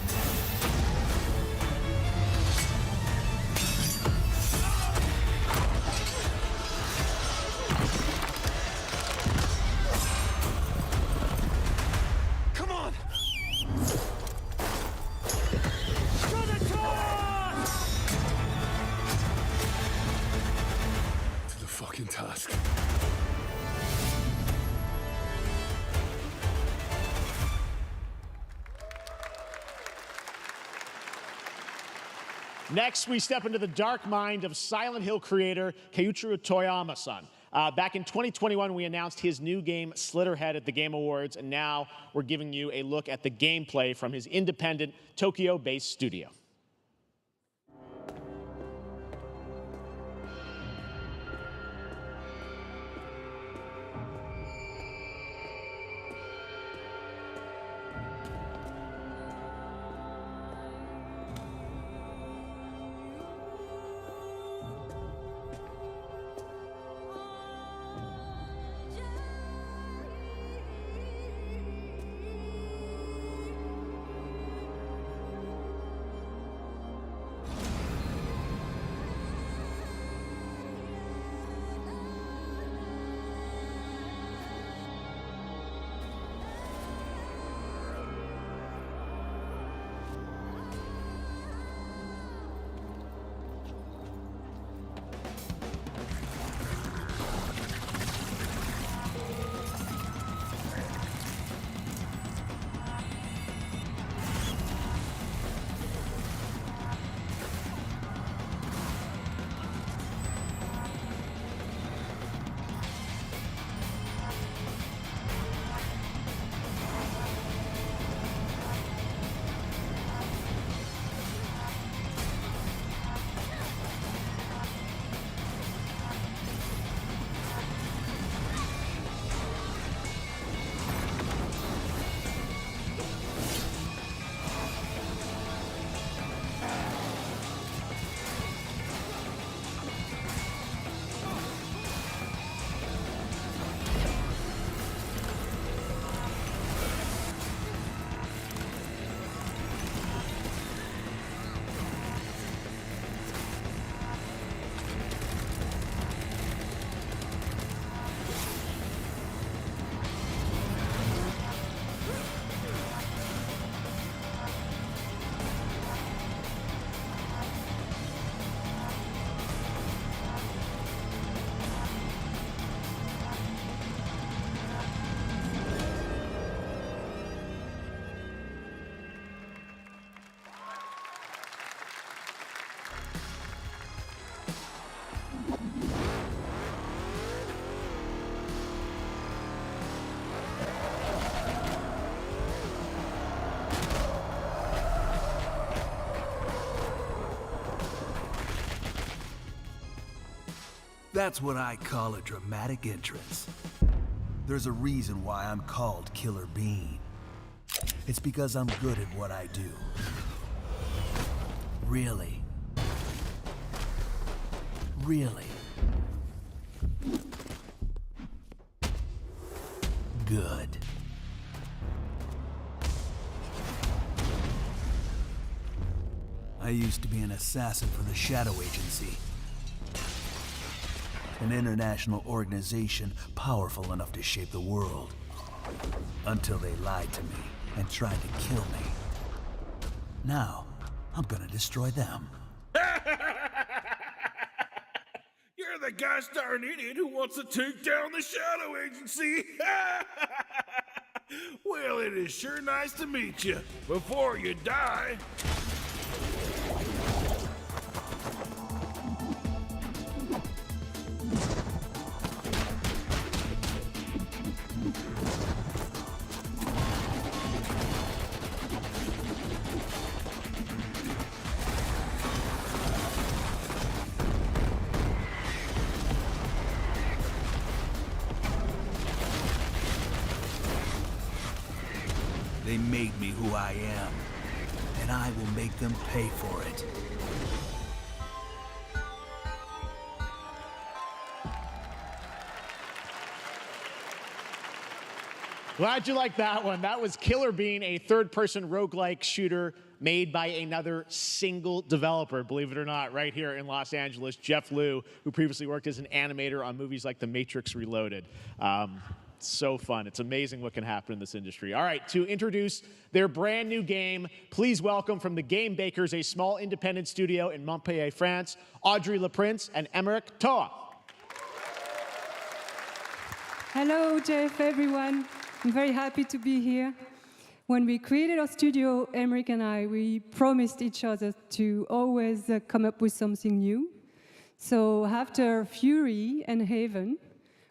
Come on! To the task! To the fucking task. Next, we step into the dark mind of Silent Hill creator Keiichiro Toyama-san. Back in 2021, we announced his new game, Slitterhead, at the Game Awards, and now we're giving you a look at the gameplay from his independent, Tokyo-based studio. That's what I call a dramatic entrance. There's a reason why I'm called Killer Bean. It's because I'm good at what I do. Really. Really. Good. I used to be an assassin for the Shadow Agency. An international organization powerful enough to shape the world. Until they lied to me and tried to kill me. Now, I'm gonna destroy them. You're the gosh darn idiot who wants to take down the Shadow Agency! Well, it is sure nice to meet you. Before you die... They made me who I am, and I will make them pay for it. Glad you liked that one. That was Killer Bean, a third-person roguelike shooter made by another single developer, believe it or not, right here in Los Angeles, Geoff Liu, who previously worked as an animator on movies like The Matrix Reloaded. So fun. It's amazing what can happen in this industry. All right, to introduce their brand new game, please welcome from the Game Bakers, a small independent studio in Montpellier, France, Audrey Laprince and Emmerich Toa. Hello, Geoff, everyone. I'm very happy to be here. When we created our studio, Emmerich and I, we promised each other to always come up with something new. So after Fury and Haven,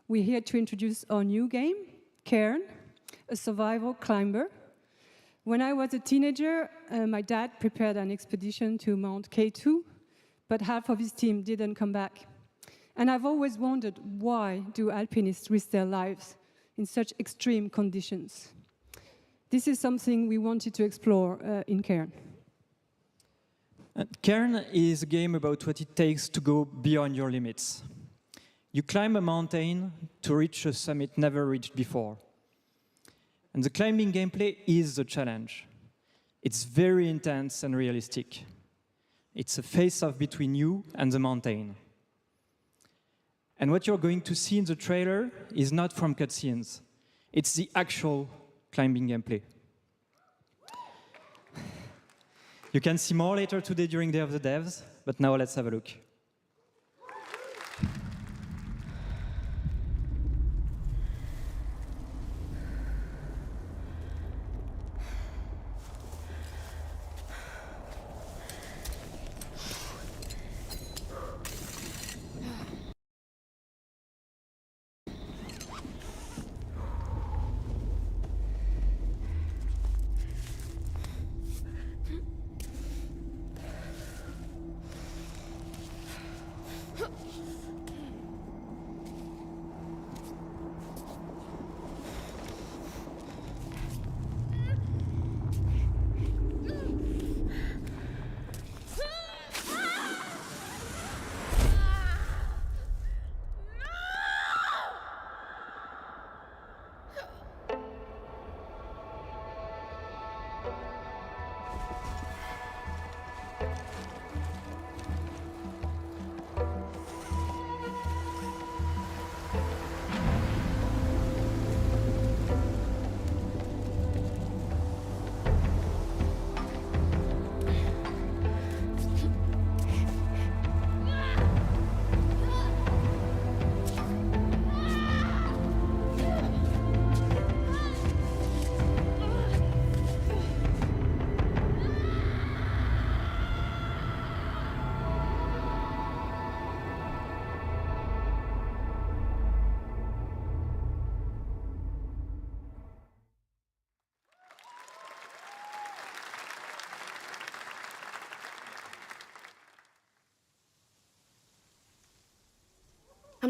we're here to introduce our new game, Cairn, a survival climber. When I was a teenager, my dad prepared an expedition to Mount K2, but half of his team didn't come back. And I've always wondered, why do alpinists risk their lives in such extreme conditions? This is something we wanted to explore in Cairn. Cairn is a game about what it takes to go beyond your limits. You climb a mountain to reach a summit never reached before. And the climbing gameplay is the challenge. It's very intense and realistic. It's a face-off between you and the mountain. And what you're going to see in the trailer is not from cutscenes. It's the actual climbing gameplay. You can see more later today during Day of the Devs, but now let's have a look.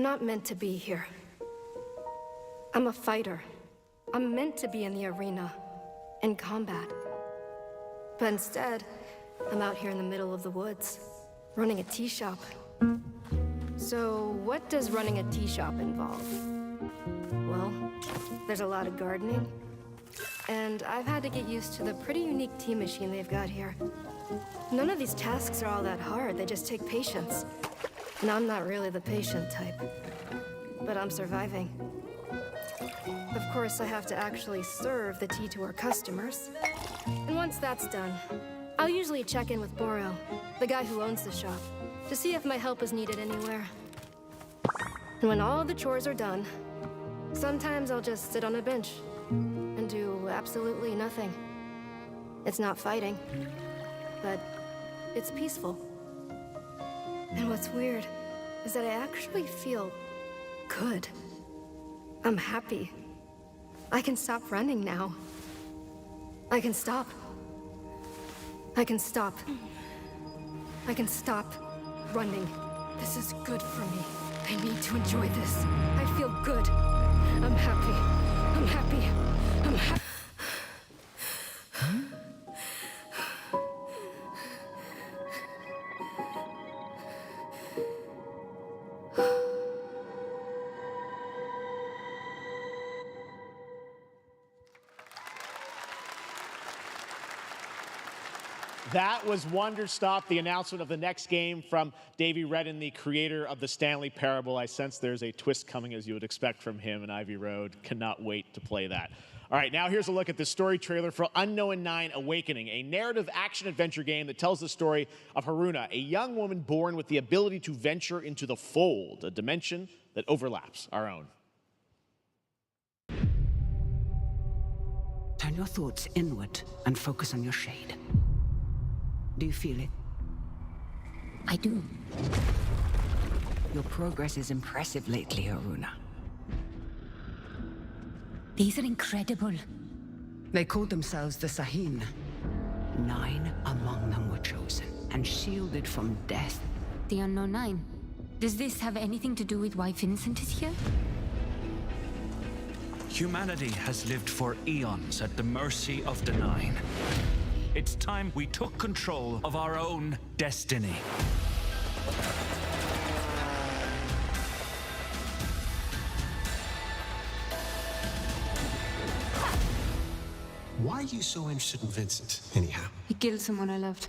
not meant to be here. I'm a fighter. I'm meant to be in the arena, in combat. But instead, I'm out here in the middle of the woods, running a tea shop. So, what does running a tea shop involve? Well, there's a lot of gardening, and I've had to get used to the pretty unique tea machine they've got here. None of these tasks are all that hard, they just take patience. And I'm not really the patient type, but I'm surviving. Of course, I have to actually serve the tea to our customers. And once that's done, I'll usually check in with Boro, the guy who owns the shop, to see if my help is needed anywhere. And when all the chores are done, sometimes I'll just sit on a bench and do absolutely nothing. It's not fighting, but it's peaceful. And what's weird is that I actually feel good. I'm happy. I can stop running now. I can stop. I can stop. I can stop running. This is good for me. I need to enjoy this. I feel good. I'm happy. I'm happy. I'm happy. That was Wonderstop, the announcement of the next game from Davey Redden, the creator of the Stanley Parable. I sense there's a twist coming, as you would expect from him in Ivy Road. Cannot wait to play that. All right, now here's a look at the story trailer for Unknown 9 Awakening, a narrative action-adventure game that tells the story of Haruna, a young woman born with the ability to venture into the fold, a dimension that overlaps our own. Turn your thoughts inward and focus on your shade. Do you feel it? I do. Your progress is impressive lately, Haruna. These are incredible. They called themselves the Sahin. 9 among them were chosen and shielded from death. The Unknown 9. Does this have anything to do with why Vincent is here? Humanity has lived for eons at the mercy of the 9. It's time we took control of our own destiny. Why are you so interested in Vincent, anyhow? He killed someone I loved.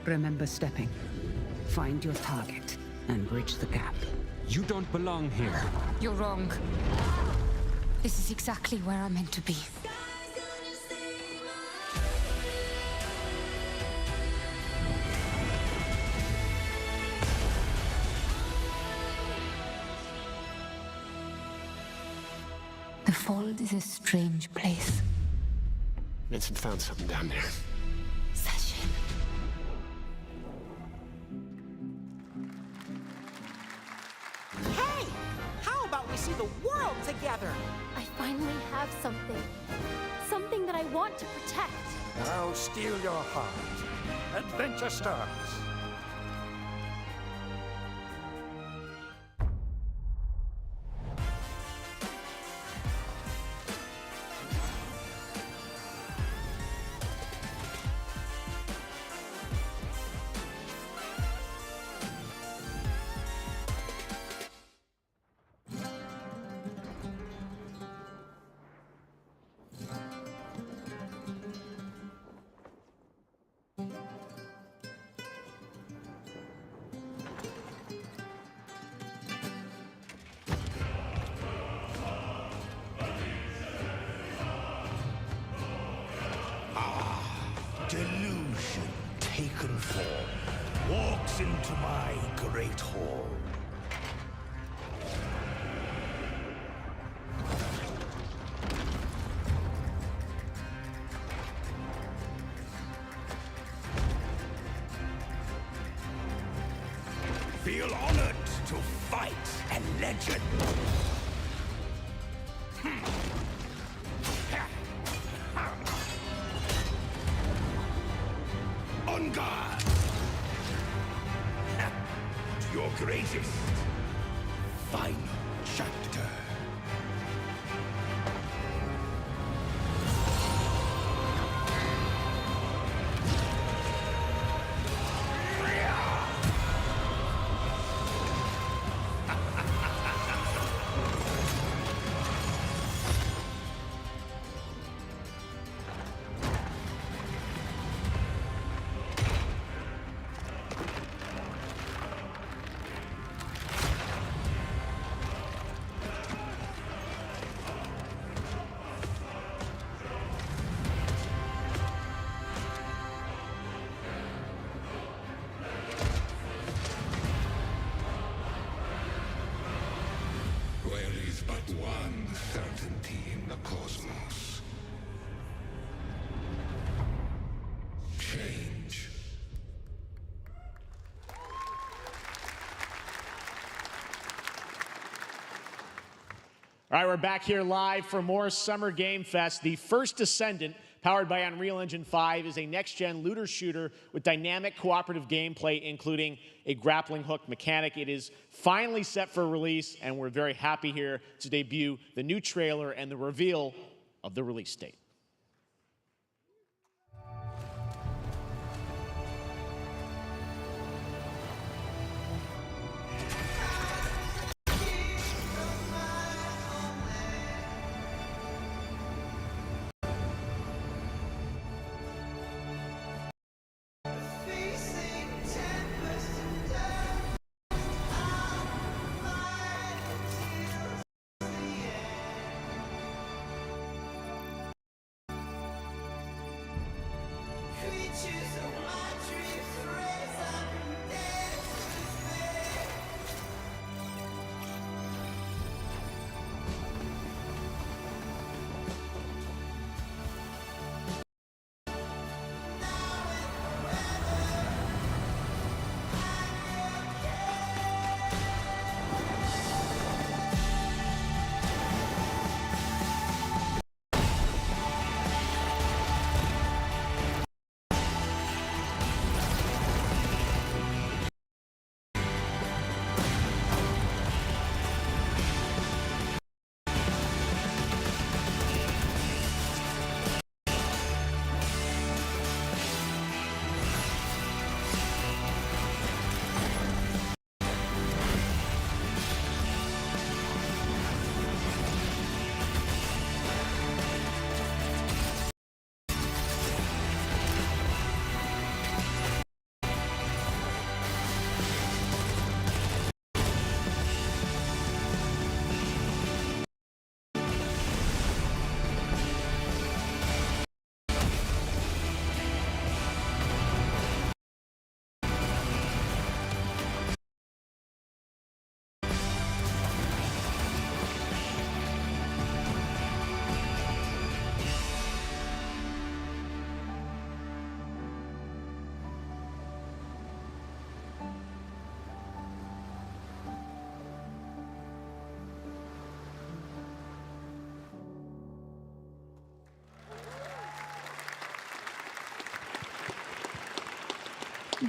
Remember stepping. Find your target and bridge the gap. You don't belong here. You're wrong. This is exactly where I'm meant to be. The Fold is a strange place. Vincent found something down there. Session. Hey! How about we see the world together? I finally have something. Something that I want to protect. Now steel your heart. Adventure starts. Delusion taken form walks into my great hall. Feel honored to fight a legend. On guard! greatest final chapter. There is but one certainty in the cosmos. Change. All right, we're back here live for more Summer Game Fest. The First Descendant, powered by Unreal Engine 5, is a next-gen looter shooter with dynamic cooperative gameplay, including a grappling hook mechanic. It is finally set for release, and we're very happy here to debut the new trailer and the reveal of the release date.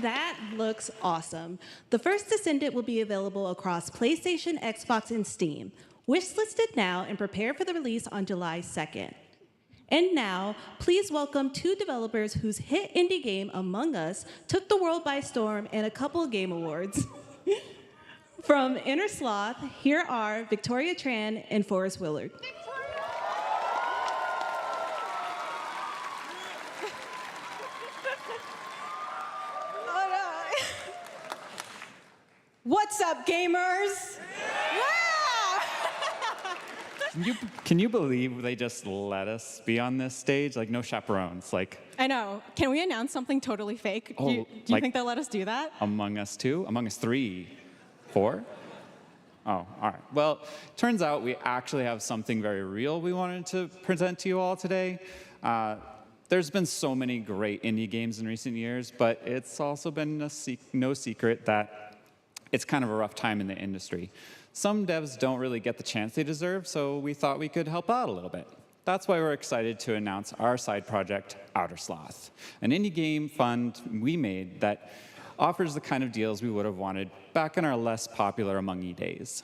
That looks awesome. The First Descendant will be available across PlayStation, Xbox, and Steam. Wishlisted now and prepare for the release on July 2nd. And now, please welcome two developers whose hit indie game, Among Us, took the world by storm and a couple of game awards. From Inner Sloth, here are Victoria Tran and Forrest Willard. What's up, gamers? Can you believe they just let us be on this stage? Like, no chaperones. Like, I know. Can we announce something totally fake? Oh, do you like- think they'll let us do that? Among Us 2? Among Us 3? 4? Oh, all right. Well, turns out we actually have something very real we wanted to present to you all today. There's been so many great indie games in recent years, but it's also been no secret that it's kind of a rough time in the industry. Some devs don't really get the chance they deserve, so we thought we could help out a little bit. That's why we're excited to announce our side project, Outer Sloth, an indie game fund we made that offers the kind of deals we would have wanted back in our less popular Among You days.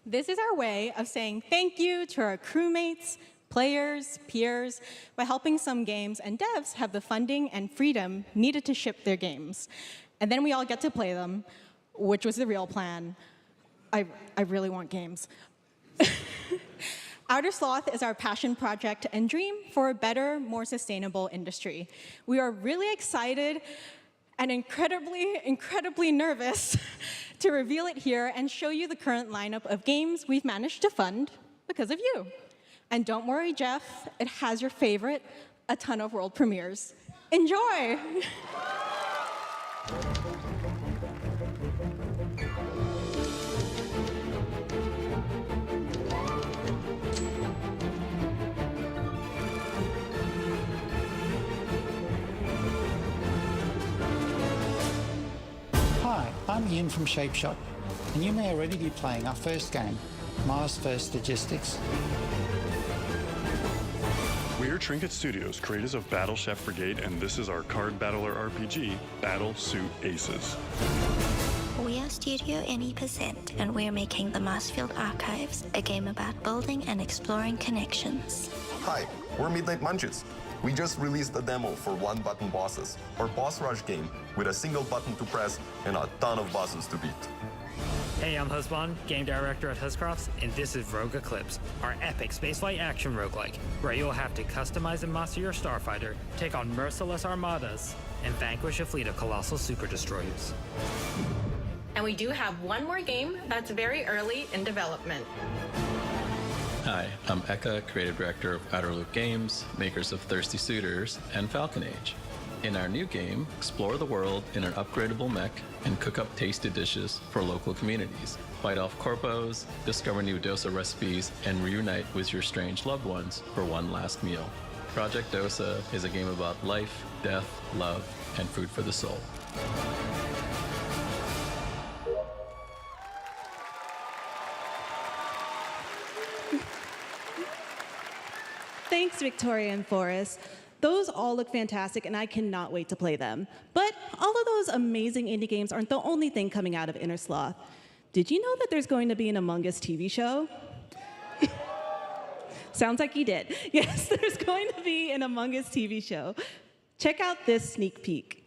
This is our way of saying thank you to our crewmates, players, peers, by helping some games and devs have the funding and freedom needed to ship their games. And then we all get to play them, which was the real plan. I really want games. Outer Sloth is our passion project and dream for a better, more sustainable industry. We are really excited and incredibly nervous to reveal it here and show you the current lineup of games we've managed to fund because of you. And don't worry, Geoff, it has your favorite, a ton of world premieres. Enjoy! Hi, I'm Ian from Shapeshot, and you may already be playing our first game, Mars First Logistics. We're Trinket Studios, creators of Battle Chef Brigade, and this is our card battler RPG, Battle Suit Aces. We are Studio Any%, and we're making the Marsfield Archives, a game about building and exploring connections. Hi, we're Midnight Munches. We just released a demo for one-button bosses, our boss rush game with a single button to press and a ton of bosses to beat. Hey, I'm Husband, game director at Huscrofts, and this is Rogue Eclipse, our epic spaceflight action roguelike, where you'll have to customize and master your starfighter, take on merciless armadas, and vanquish a fleet of colossal super destroyers. And we do have one more game that's very early in development. Hi, I'm Eka, creative director of Outer Loop Games, makers of Thirsty Suitors and Falcon Age. In our new game, explore the world in an upgradable mech and cook up tasty dishes for local communities. Fight off corpos, discover new dosa recipes, and reunite with your strange loved ones for one last meal. Project Dosa is a game about life, death, love, and food for the soul. Thanks, Victoria and Forrest. Those all look fantastic, and I cannot wait to play them. But all of those amazing indie games aren't the only thing coming out of Inner Sloth. Did you know that there's going to be an Among Us TV show? Sounds like you did. Yes, there's going to be an Among Us TV show. Check out this sneak peek.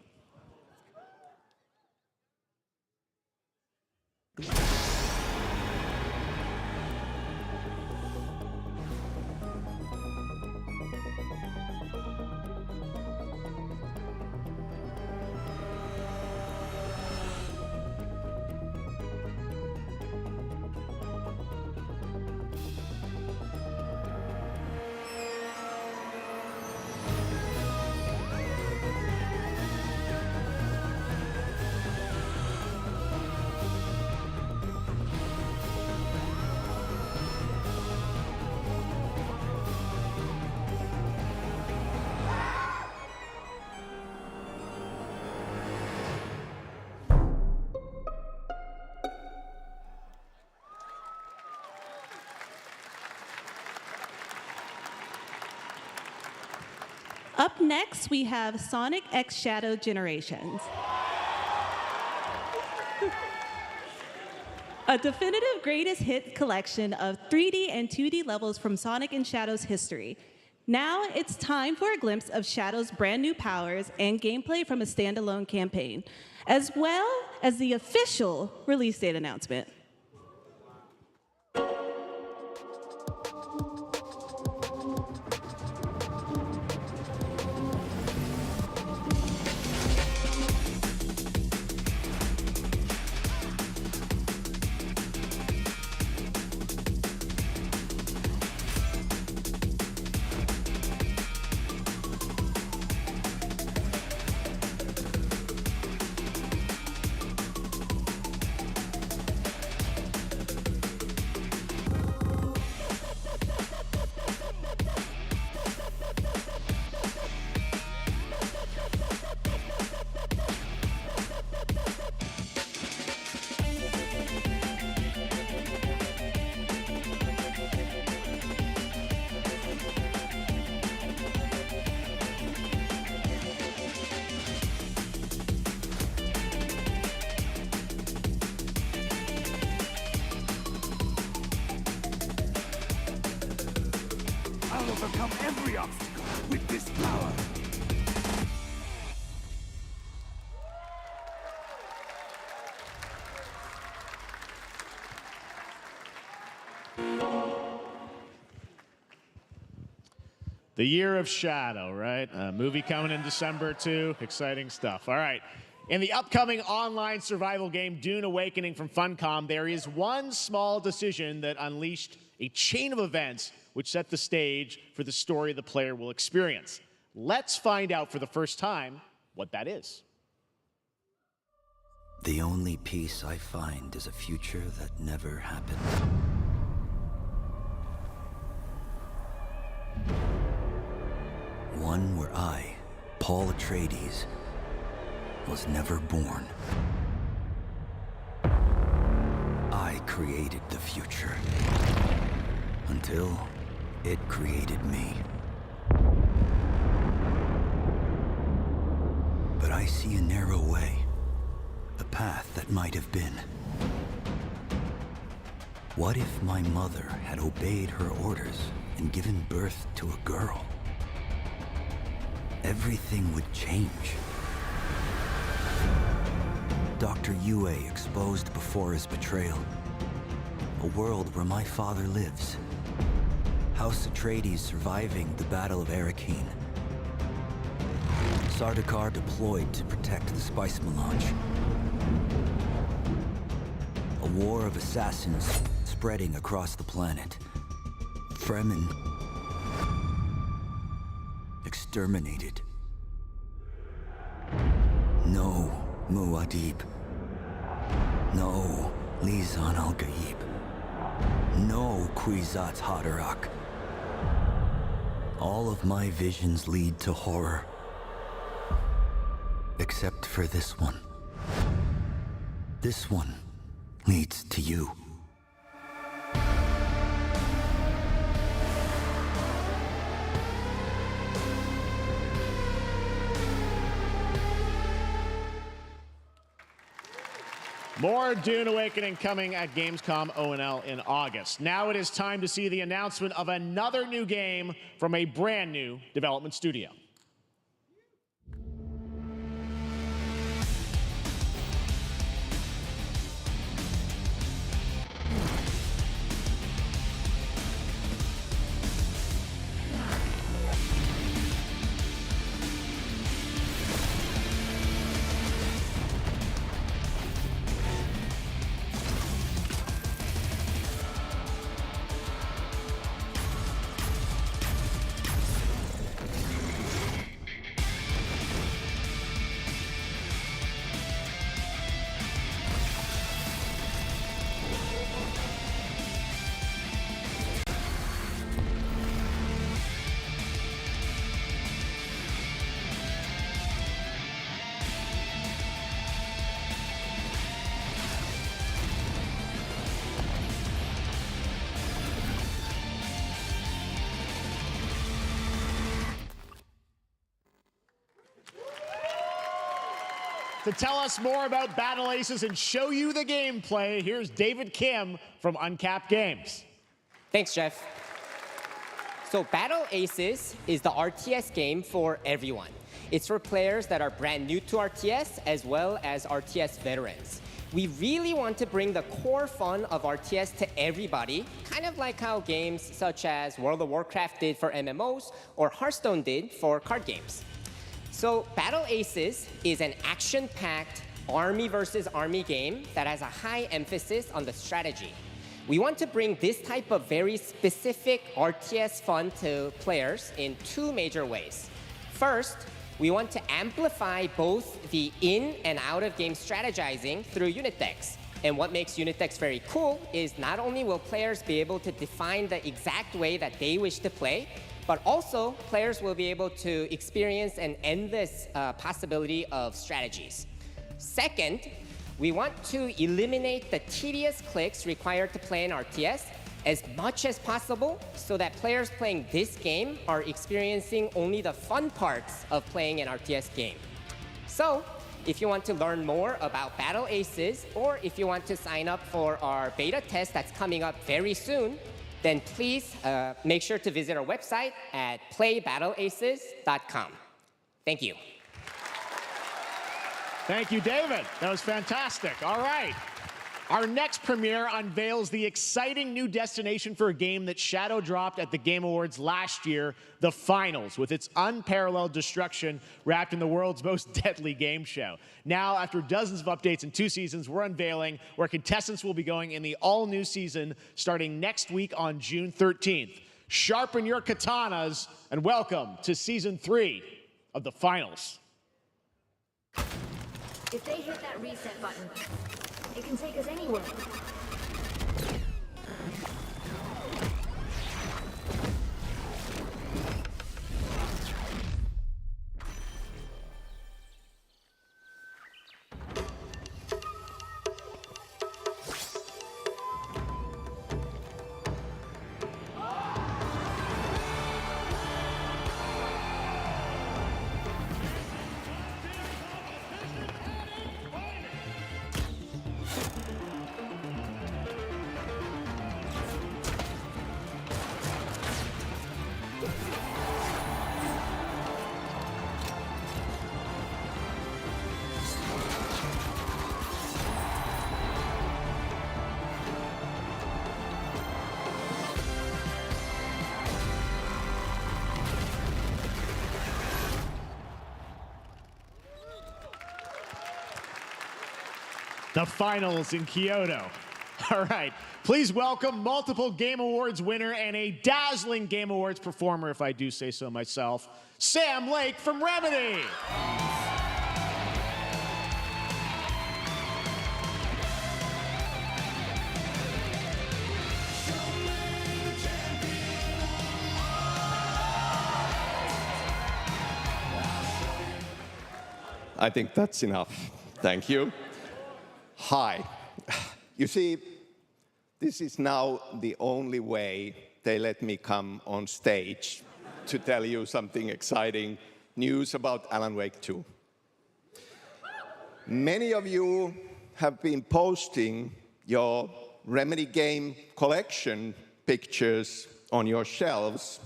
Up next, we have Sonic X Shadow Generations. A definitive greatest hit collection of 3D and 2D levels from Sonic and Shadow's history. Now it's time for a glimpse of Shadow's brand new powers and gameplay from a standalone campaign, as well as the official release date announcement. I'll overcome every obstacle with this power. The Year of Shadow, right? A movie coming in December, too. Exciting stuff. All right. In the upcoming online survival game, Dune Awakening from Funcom, there is one small decision that unleashed a chain of events which set the stage for the story the player will experience. Let's find out for the first time what that is. The only peace I find is a future that never happened. One where I, Paul Atreides, was never born. I created the future until it created me. But I see a narrow way, a path that might have been. What if my mother had obeyed her orders and given birth to a girl? Everything would change. Dr. Yue exposed before his betrayal. A world where my father lives. House Atreides surviving the Battle of Arrakeen. Sardaukar deployed to protect the spice melange. A war of assassins spreading across the planet. Fremen exterminated. No Muad'Dib. No Lisan al-Gaib. No Kwisatz Haderach. All of my visions lead to horror. Except for this one. This one leads to you. More Dune Awakening coming at Gamescom O&L in August. Now it is time to see the announcement of another new game from a brand new development studio. To tell us more about Battle Aces and show you the gameplay, here's David Kim from Uncapped Games. Thanks, Geoff. So Battle Aces is the RTS game for everyone. It's for players that are brand new to RTS as well as RTS veterans. We really want to bring the core fun of RTS to everybody, kind of like how games such as World of Warcraft did for MMOs or Hearthstone did for card games. So Battle Aces is an action-packed army versus army game that has a high emphasis on the strategy. We want to bring this type of very specific RTS fun to players in two major ways. First, we want to amplify both the in and out of game strategizing through unit decks. And what makes unit decks very cool is not only will players be able to define the exact way that they wish to play, but also players will be able to experience an endless possibility of strategies. Second, we want to eliminate the tedious clicks required to play an RTS as much as possible so that players playing this game are experiencing only the fun parts of playing an RTS game. So, if you want to learn more about Battle Aces, or if you want to sign up for our beta test that's coming up very soon, then please make sure to visit our website at playbattleaces.com. Thank you. Thank you, David. That was fantastic. All right. Our next premiere unveils the exciting new destination for a game that shadow dropped at the Game Awards last year, the Finals, with its unparalleled destruction wrapped in the world's most deadly game show. Now, after dozens of updates in 2 seasons, we're unveiling where contestants will be going in the all-new season starting next week on June 13th. Sharpen your katanas and welcome to Season 3 of the Finals. If they hit that reset button, it can take us anywhere. The Finals in Kyoto. All right, please welcome multiple Game Awards winner and a dazzling Game Awards performer, if I do say so myself, Sam Lake from Remedy. I think that's enough. Thank you. Hi. You see, this is now the only way they let me come on stage to tell you something exciting news about Alan Wake 2. Many of you have been posting your Remedy game collection pictures on your shelves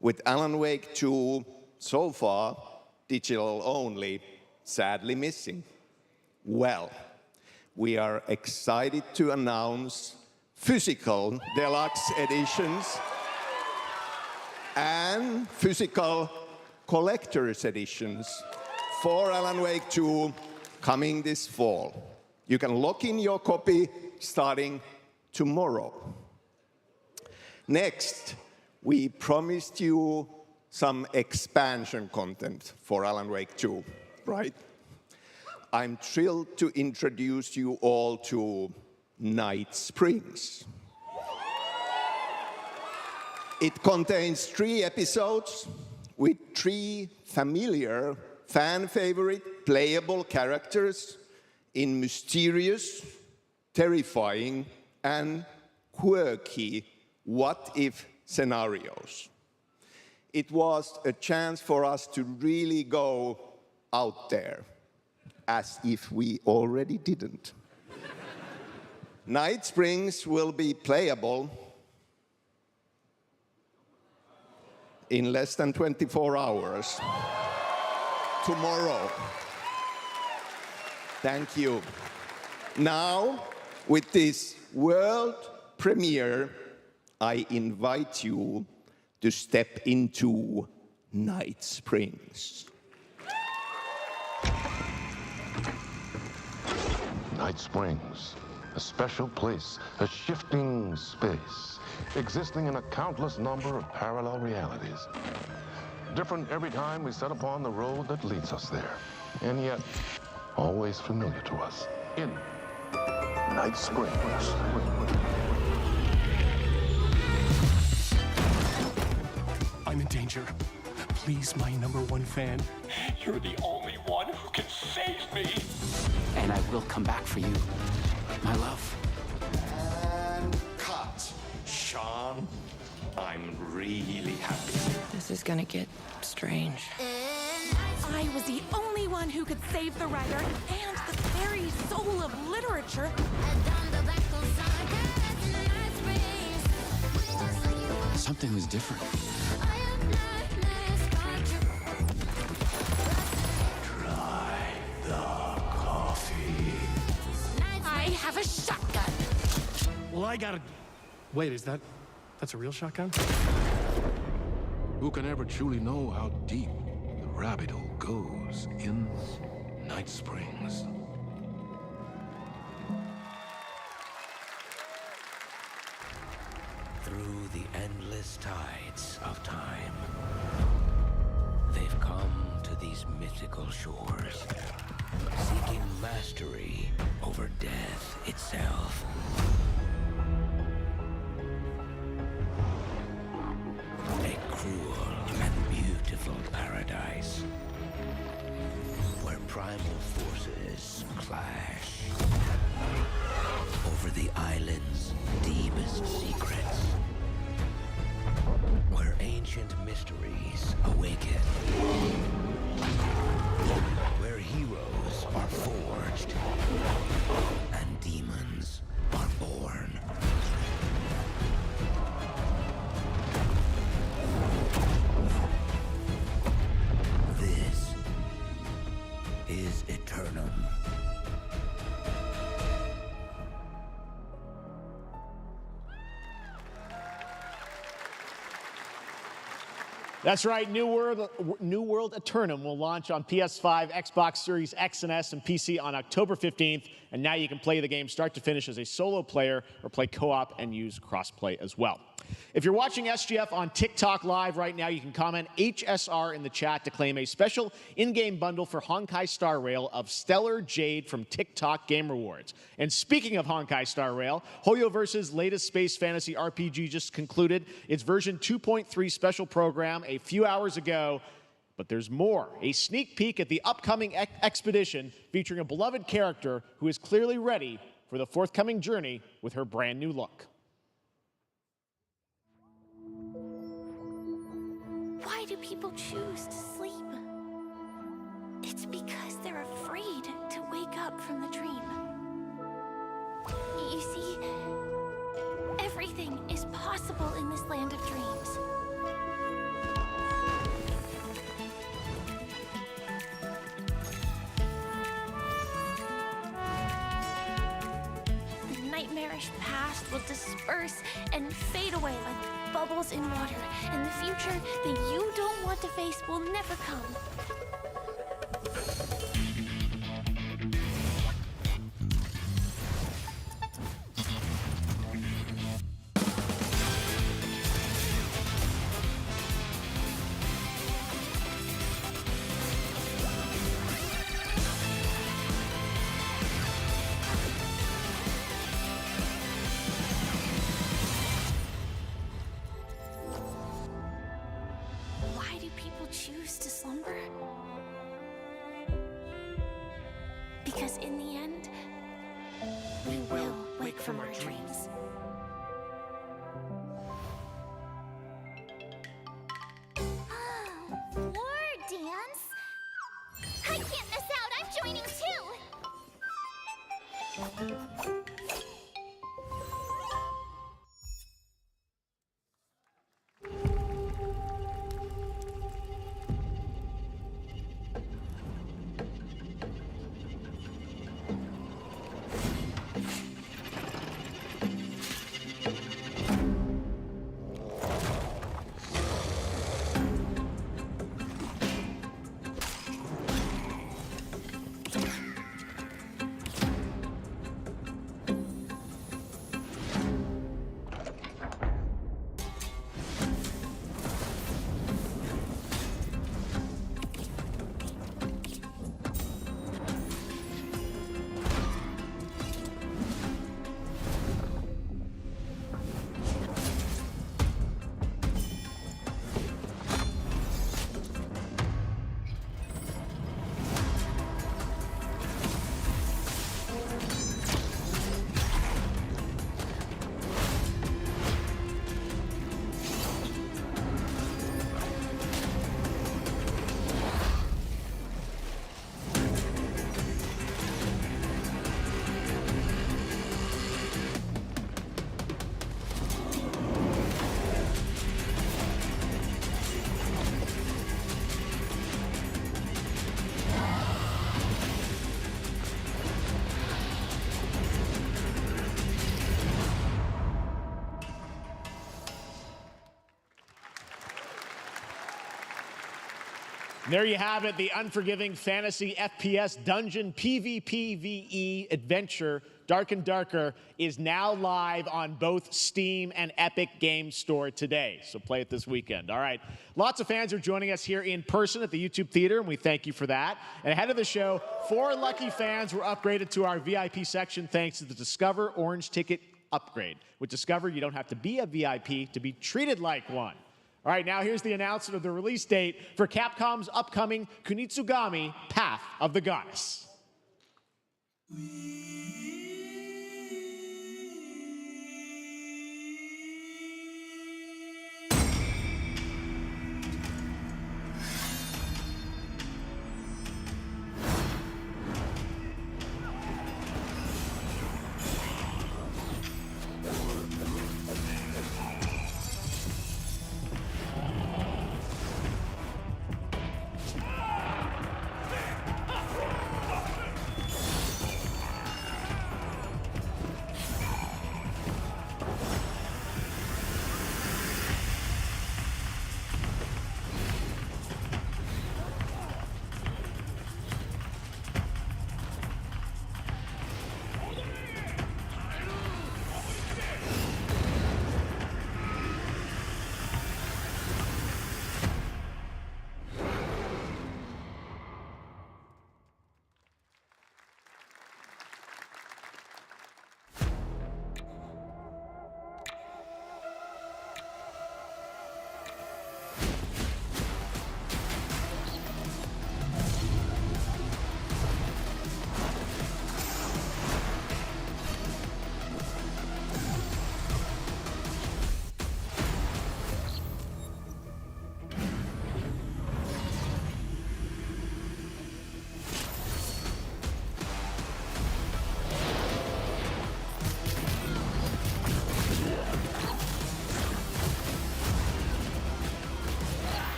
with Alan Wake 2 so far digital only, sadly missing. Well, we are excited to announce physical deluxe editions and physical collector's editions for Alan Wake 2 coming this fall. You can lock in your copy starting tomorrow. Next, we promised you some expansion content for Alan Wake 2, right? I'm thrilled to introduce you all to Night Springs. It contains 3 episodes with 3 familiar, fan-favorite, playable characters in mysterious, terrifying, and quirky what-if scenarios. It was a chance for us to really go out there, as if we already didn't. Night Springs will be playable in less than 24 hours. Tomorrow. Thank you. Now, with this world premiere, I invite you to step into Night Springs. Night Springs, a special place, a shifting space, existing in a countless number of parallel realities. Different every time we set upon the road that leads us there, and yet always familiar to us. In Night Springs. I'm in danger. Please, my #1 fan. You're the only one who can save me. And I will come back for you, my love. And cut. Sean, I'm really happy. This is gonna get strange. I was the only one who could save the writer and the very soul of literature. something was different. Try the coffee. I have a shotgun. Well, I gotta... Wait, that's a real shotgun? Who can ever truly know how deep the rabbit hole goes in Night Springs? Through the endless tides of time, they've come to these mythical shores, seeking mastery over death itself. A cruel and beautiful paradise, where primal forces clash over the island's deepest secrets, where ancient mysteries awaken, where heroes are forged and demons are born. This is Eternum. That's right, New World Eternum will launch on PS5, Xbox Series X and S, and PC on October 15th, and now you can play the game start to finish as a solo player or play co-op and use crossplay as well. If you're watching SGF on TikTok Live right now, you can comment HSR in the chat to claim a special in-game bundle for Honkai Star Rail of Stellar Jade from TikTok Game Rewards. And speaking of Honkai Star Rail, Hoyoverse's latest space fantasy RPG just concluded its version 2.3 special program a few hours ago. But there's more. A sneak peek at the upcoming expedition featuring a beloved character who is clearly ready for the forthcoming journey with her brand new look. Why do people choose to sleep? It's because they're afraid to wake up from the dream. You see, everything is possible in this land of dreams. The nightmarish past will disperse and fade away like bubbles in water, and the future that you don't want to face will never come. Why do people choose to slumber? Because in the end, we will wake from our dreams. War dance? I can't miss out. I'm joining too. There you have it, the unforgiving fantasy FPS dungeon PvPvE adventure, Dark and Darker, is now live on both Steam and Epic Games Store today. So play it this weekend. All right. Lots of fans are joining us here in person at the YouTube Theater, and we thank you for that. And ahead of the show, 4 lucky fans were upgraded to our VIP section thanks to the Discover Orange Ticket upgrade. With Discover, you don't have to be a VIP to be treated like one. All right, now here's the announcement of the release date for Capcom's upcoming Kunitsugami Path of the Goddess.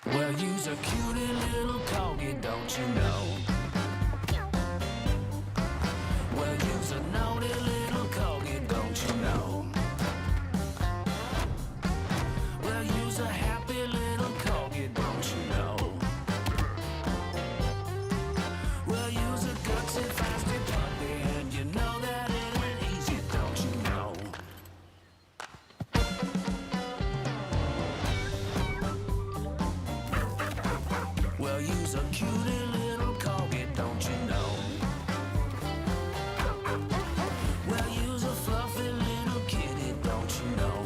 Well, you's a cutie little corgi, don't you know? Well, you's a naughty little corgi, don't you know? Well, you's a happy little corgi, don't you know? Well, you's a gutsy, feisty puppy, and you know that it ain't easy, don't you know? Well, you's a cutie little corgi, don't you know? Well, you's a fluffy little kitty, don't you know?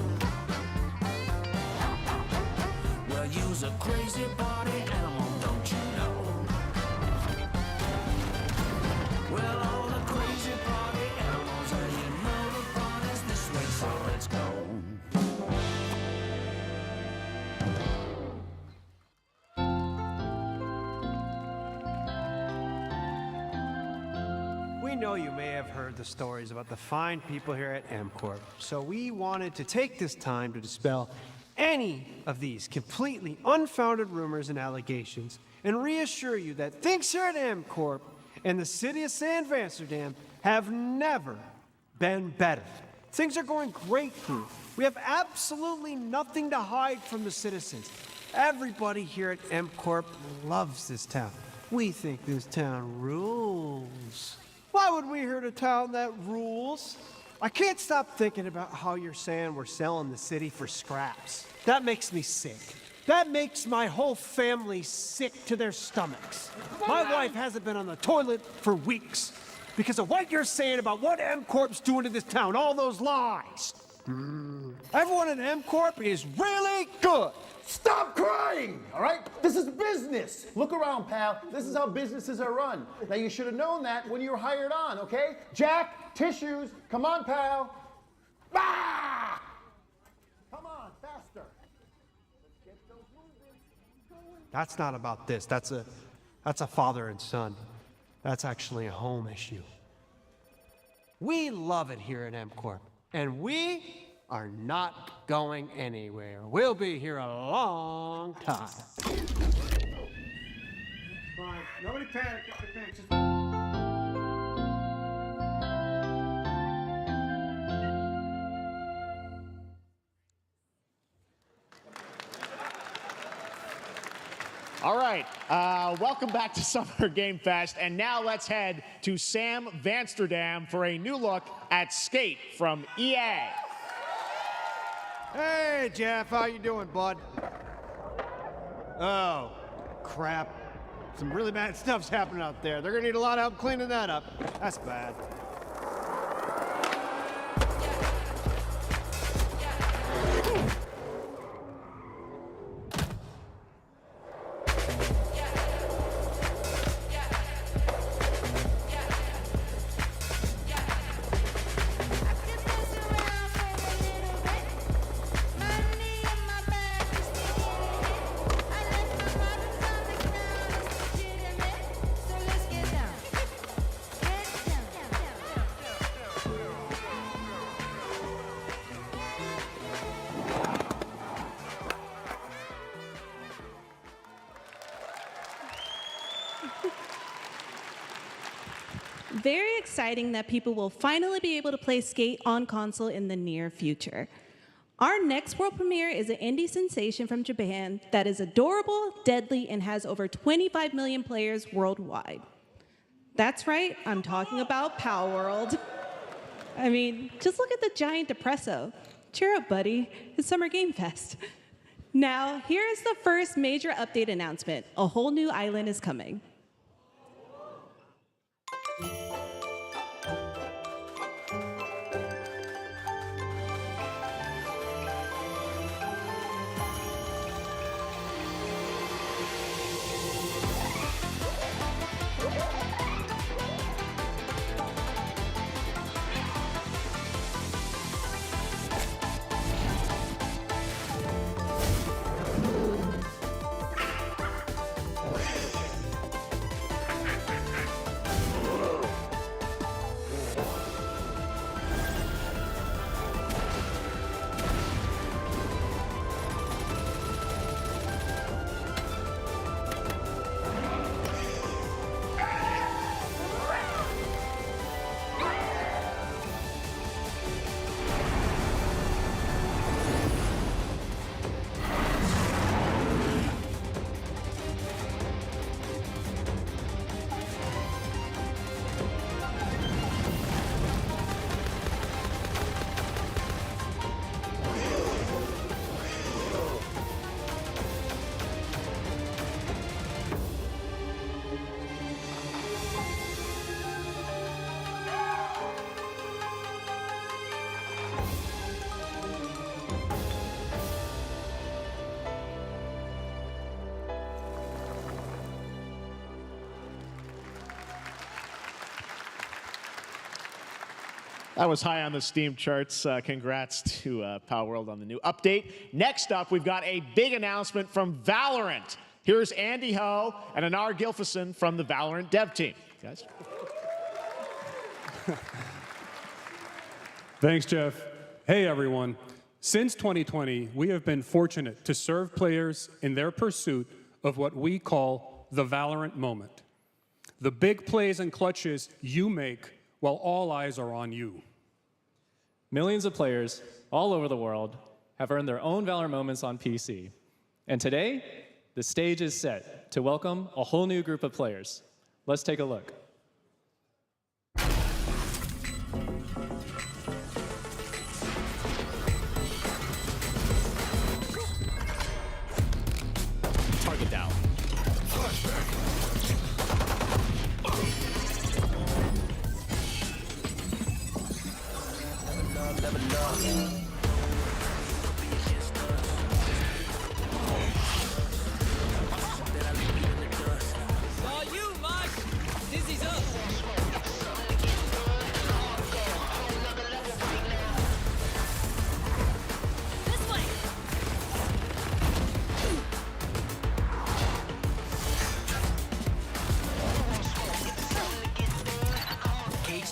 Well, you's a crazy party animal, don't you know? Well, all the crazy party animals, and you know the party's this way, so let's go. We know you may have heard the stories about the fine people here at MCorp, so we wanted to take this time to dispel any of these completely unfounded rumors and allegations and reassure you that things here at MCorp and the city of San Amsterdam have never been better. Things are going great here. We have absolutely nothing to hide from the citizens. Everybody here at MCorp loves this town. We think this town rules. Why would we hurt a town that rules? I can't stop thinking about how you're saying we're selling the city for scraps. That makes me sick. That makes my whole family sick to their stomachs. My wife hasn't been on the toilet for weeks because of what you're saying about what MCorp's doing to this town, all those lies. Everyone at MCorp is really good. Stop crying, all right? This is business. Look around, pal. This is how businesses are run. Now, you should have known that when you were hired on, okay? Jack, tissues. Come on, pal. Ah! Come on, faster. Let's get those moving. That's not about this. That's a father and son. That's actually a home issue. We love it here at MCorp, and we are not going anywhere. We'll be here a long time. Fine. Nobody panic. Nobody panic. Just... All right, welcome back to Summer Game Fest, and now let's head to Sam Vansterdam for a new look at Skate from EA. Hey, Geoff, how you doing, bud? Oh, crap. Some really bad stuff's happening out there. They're gonna need a lot of help cleaning that up. That's bad. Very exciting that people will finally be able to play Skate on console in the near future. Our next world premiere is an indie sensation from Japan that is adorable, deadly, and has over 25 million players worldwide. That's right, I'm talking about Power World. I mean, just look at the giant depresso. Cheer up, buddy. It's Summer Game Fest. Now, here is the first major update announcement. A whole new island is coming. That was high on the Steam charts. Congrats to Power World on the new update. Next up, we've got a big announcement from Valorant. Here's Andy Ho and Anar Gilfison from the Valorant dev team. Guys. Thanks, Geoff. Hey, everyone. Since 2020, we have been fortunate to serve players in their pursuit of what we call the Valorant moment. The big plays and clutches you make while all eyes are on you. Millions of players all over the world have earned their own Valorant moments on PC. And today, the stage is set to welcome a whole new group of players. Let's take a look. Target down.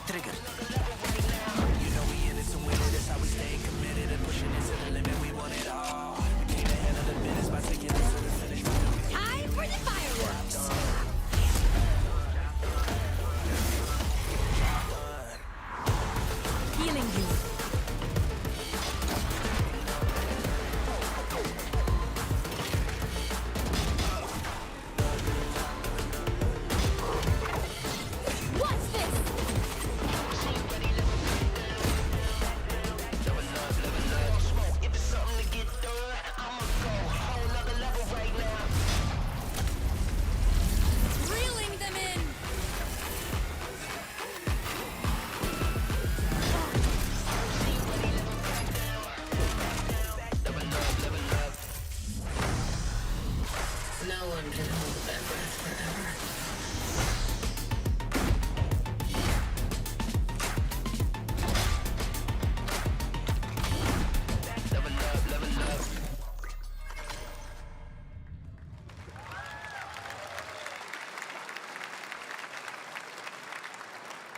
Trigger. You know we in it to win it. That's how we stay committed and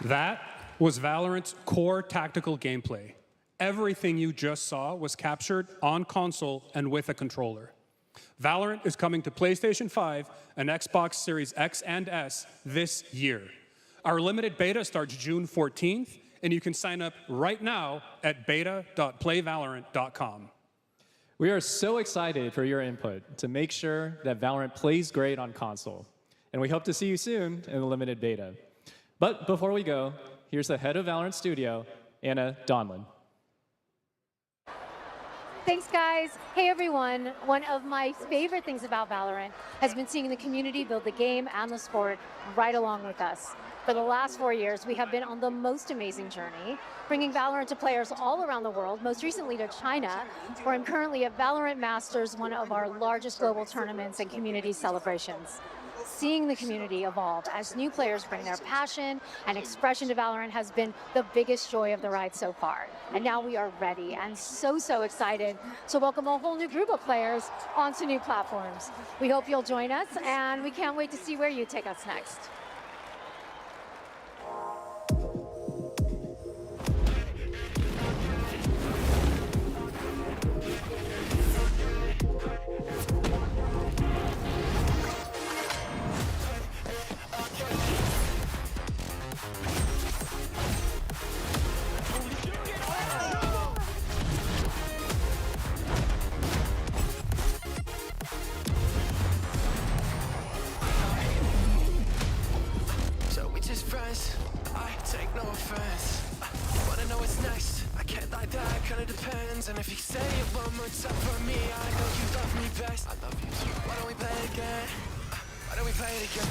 That was Valorant's core tactical gameplay. Everything you just saw was captured on console and with a controller. Valorant is coming to PlayStation 5 and Xbox Series X and S this year. Our limited beta starts June 14th, and you can sign up right now at beta.playvalorant.com. We are so excited for your input to make sure that Valorant plays great on console. And we hope to see you soon in the limited beta. But before we go, here's the head of Valorant Studio, Anna Donlin. Thanks, guys. Hey, everyone. One of my favorite things about Valorant has been seeing the community build the game and the sport right along with us. For the last 4 years, we have been on the most amazing journey, bringing Valorant to players all around the world, most recently to China, where I'm currently at Valorant Masters, one of our largest global tournaments and community celebrations. Seeing the community evolve as new players bring their passion and expression to Valorant has been the biggest joy of the ride so far. And now we are ready and so excited to welcome a whole new group of players onto new platforms. We hope you'll join us, and we can't wait to see where you take us next. And if you say it one more time for me, I know you love me best. I love you too. Why don't we play it again? Why don't we play it again?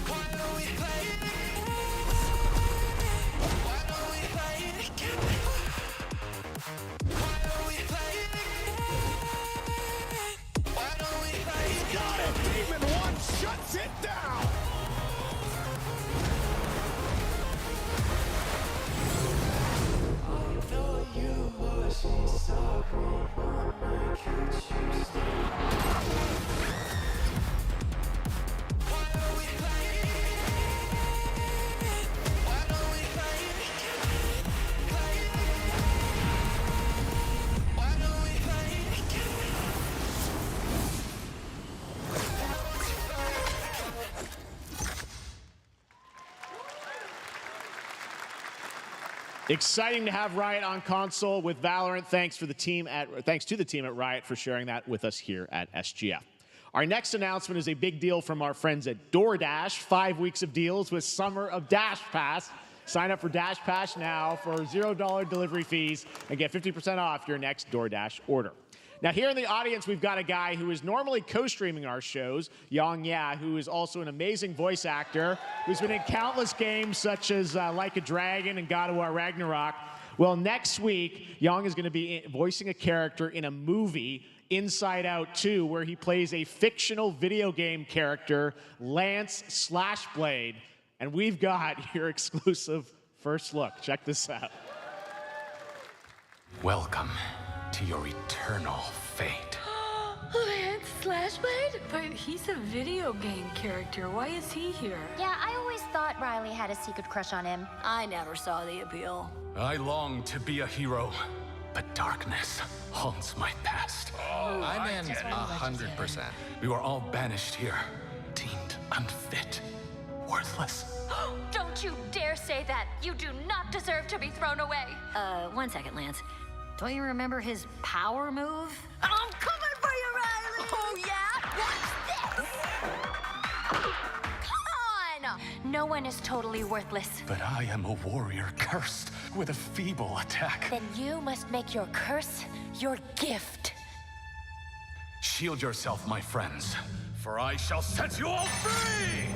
Why don't we play it again? Why don't we play it again? Why don't we play it again? Why don't we play it again? Got it! Demon 1 shuts it down! Exciting to have Riot on console with Valorant. Thanks to the team at Riot for sharing that with us here at SGF. Our next announcement is a big deal from our friends at DoorDash. 5 weeks of deals with Summer of Dash Pass. Sign up for Dash Pass now for $0 delivery fees and get 50% off your next DoorDash order. Now, here in the audience, we've got a guy who is normally co-streaming our shows, Yang Ya, who is also an amazing voice actor, who's been in countless games such as Like a Dragon and God of War Ragnarok. Well, next week, Yang is going to be voicing a character in a movie, Inside Out 2, where he plays a fictional video game character, Lance Slashblade. And we've got your exclusive first look. Check this out. Welcome to your eternal fate. Lance Slashblade? But he's a video game character. Why is he here? Yeah, I always thought Riley had a secret crush on him. I never saw the appeal. I long to be a hero, but darkness haunts my past. I'm in 100%. We were all banished here, deemed unfit, worthless. Don't you dare say that! You do not deserve to be thrown away! 1 second, Lance. Don't you remember his power move? I'm coming for you, Riley! Oh, yeah? Watch this! Come on! No one is totally worthless. But I am a warrior cursed with a feeble attack. Then you must make your curse your gift. Shield yourself, my friends, for I shall set you all free!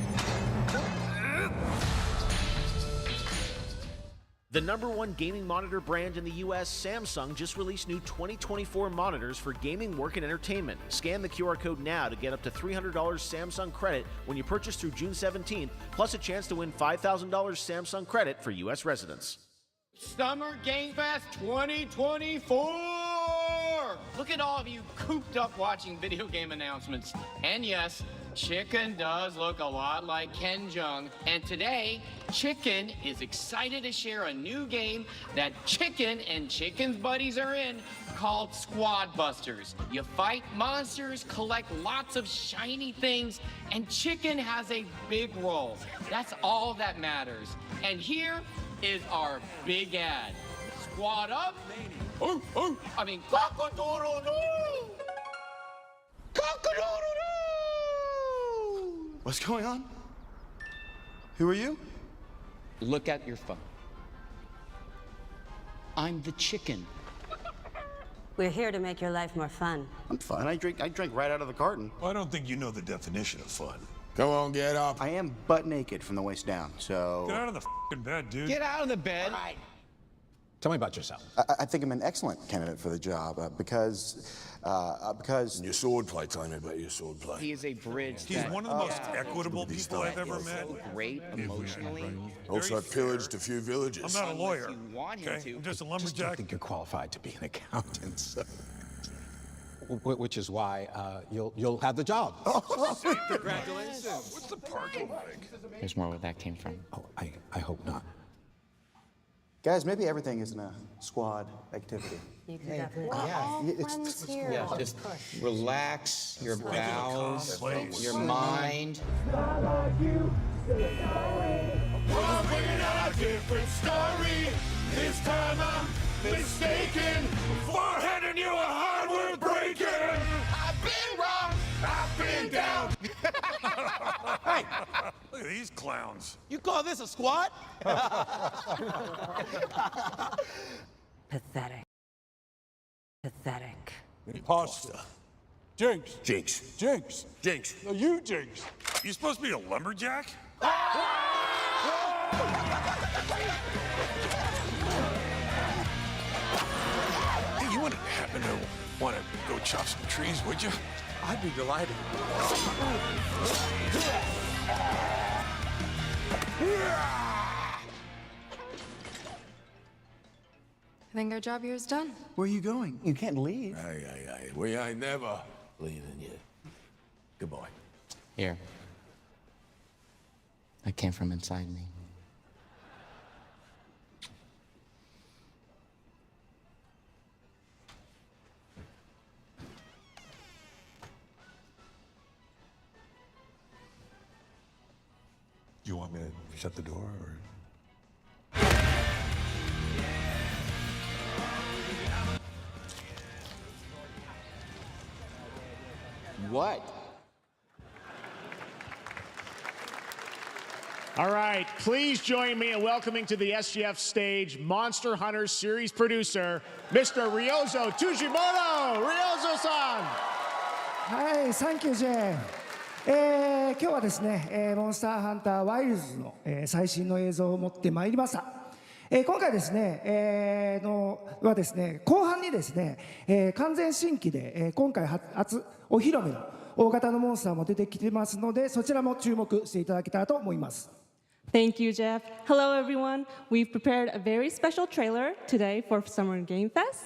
The #1 gaming monitor brand in the US, Samsung, just released new 2024 monitors for gaming, work, and entertainment. Scan the QR code now to get up to $300 Samsung credit when you purchase through June 17th, plus a chance to win $5,000 Samsung credit for US residents. Summer Game Fest 2024! Look at all of you cooped up watching video game announcements. And yes, Chicken does look a lot like Ken Jeong, and today, Chicken is excited to share a new game that Chicken and Chicken's buddies are in called Squad Busters. You fight monsters, collect lots of shiny things, and Chicken has a big role. That's all that matters. And here is our big ad. Squad up. Cock-a-doodle-doo! Cock-a-doodle-doo! What's going on? Who are you? Look at your phone. I'm the chicken. We're here to make your life more fun. I'm fine. I drink right out of the carton. I don't think you know the definition of fun. Come on, get up. I am butt naked from the waist down, so... Get out of the f***ing bed, dude. Get out of the bed. Tell me about yourself. I think I'm an excellent candidate for the job because... Your swordplay, tell me about your swordplay. He is a bridge. He's one of the most equitable people I've ever met. Great emotionally. Also, I've pillaged a few villages. I'm not a lawyer. Okay? I'm just a lumberjack. I think you're qualified to be an accountant, so. Which is why you'll have the job. Congratulations. What's the parking like? There's more where that came from. Oh, I hope not. Guys, maybe everything isn't a squad activity. You could definitely. Just relax your bowels, your mind. We're bringing out a different story. This time I'm mistaken for handing you a heart worth breaking. I've been wrong. I've been down. Hey, look at these clowns. You call this a squad? Pathetic. Pathetic. Pasta. Jinx. Jinx. Jinx. Jinx. No, you Jinx. You supposed to be a lumberjack? Hey, you wouldn't happen to want to go chop some trees, would you? I'd be delighted. I think our job here is done. Where are you going? You can't leave. Aye. We ain't never leaving you. Good boy. Here. That came from inside me. Do you want me to shut the door, or? What? All right, please join me in welcoming to the SGF stage Monster Hunter series producer, Mr. Ryozo Tujimoto. Ryozo-san. はい、サンキュージェフ。今日はですね、モンスターハンターワイルズの、最新の映像を持ってまいりました。今回ですね、はですね、後半にですね、完全新規で、今回初お披露目の大型のモンスターも出てきてますので、そちらも注目していただけたらと思います。Thank you, Geoff. Hello, everyone. We've prepared a very special trailer today for Summer Game Fest.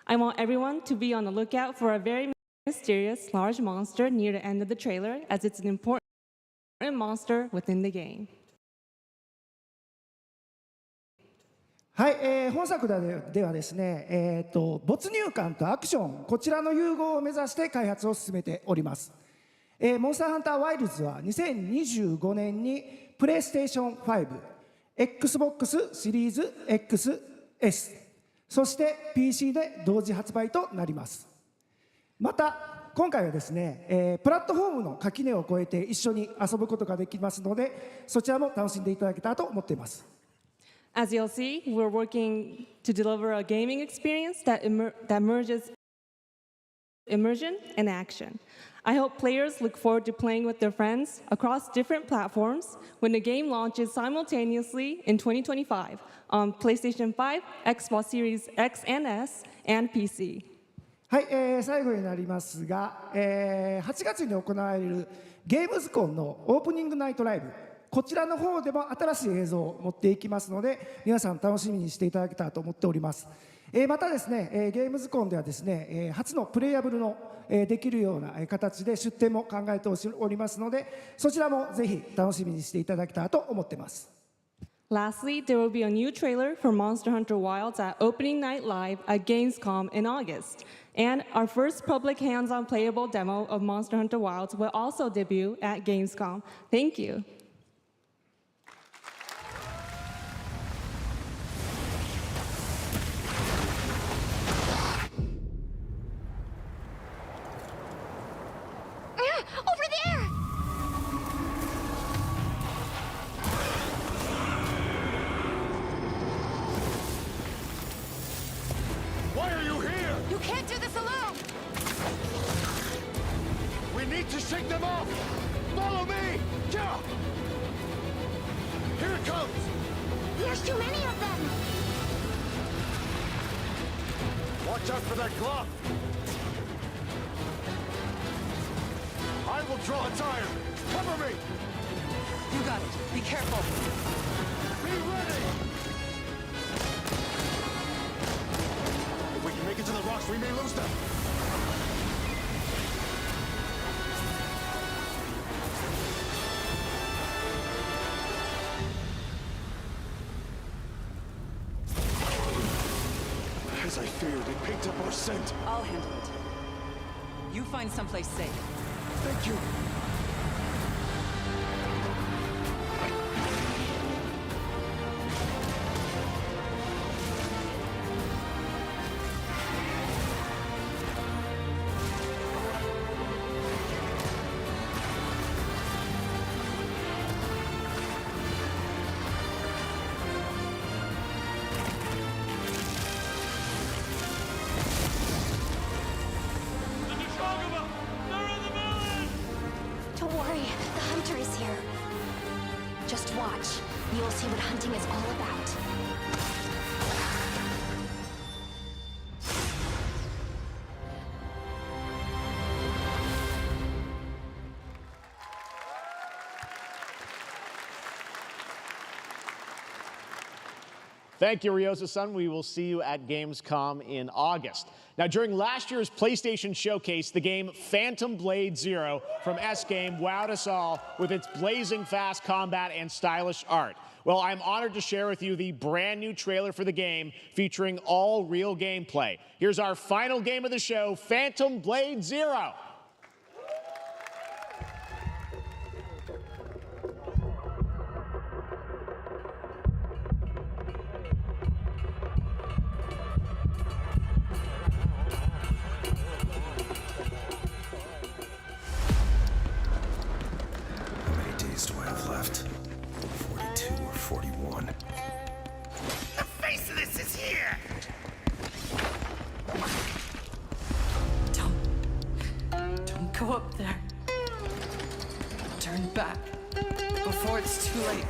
I want everyone to be on the lookout for a very mysterious large monster near the end of the trailer, as it's an important monster within the game. はい、本作ではですね、没入感とアクション、こちらの融合を目指して開発を進めております。モンスターハンターワイルズは2025年にプレイステーション5、Xbox シリーズ XS、そして PC で同時発売となります。また今回はですね、プラットフォームの垣根を越えて一緒に遊ぶことができますので、そちらも楽しんでいただけたらと思っています。As you'll see, we're working to deliver a gaming experience that merges immersion and action. I hope players look forward to playing with their friends across different platforms when the game launches simultaneously in 2025 on PlayStation 5, Xbox Series X and S, and PC. はい、最後になりますが、8月に行われるゲームズコンのオープニングナイトライブ、こちらの方でも新しい映像を持っていきますので、皆さん楽しみにしていただけたらと思っております。またですね、ゲームズコンではですね、初のプレイヤブルのできるような形で出展も考えておりますので、そちらもぜひ楽しみにしていただけたらと思っています。Lastly, there will be a new trailer for Monster Hunter Wilds at Opening Night Live at Gamescom in August. And our first public hands-on playable demo of Monster Hunter Wilds will also debut at Gamescom. Thank you. Over there! Why are you here? You can't do this alone! We need to shake them off! Follow me! Geoff! Here it comes! There's too many of them! Watch out for that glove! I will draw its iron! Cover me! You got it. Be careful. Be ready! If we can make it to the rocks, we may lose them! As I feared, it picked up our scent. I'll handle it. You find someplace safe. Thank you. Don't worry, the hunter is here. Just watch. You'll see what hunting is all about. Thank you, Ryosa-san. We will see you at Gamescom in August. Now, during last year's PlayStation Showcase, the game Phantom Blade Zero from S-Game wowed us all with its blazing fast combat and stylish art. Well, I'm honored to share with you the brand new trailer for the game featuring all real gameplay. Here's our final game of the show, Phantom Blade Zero. How many days do I have left? 42 or 41? The face of this is here! Don't go up there. Turn back before it's too late.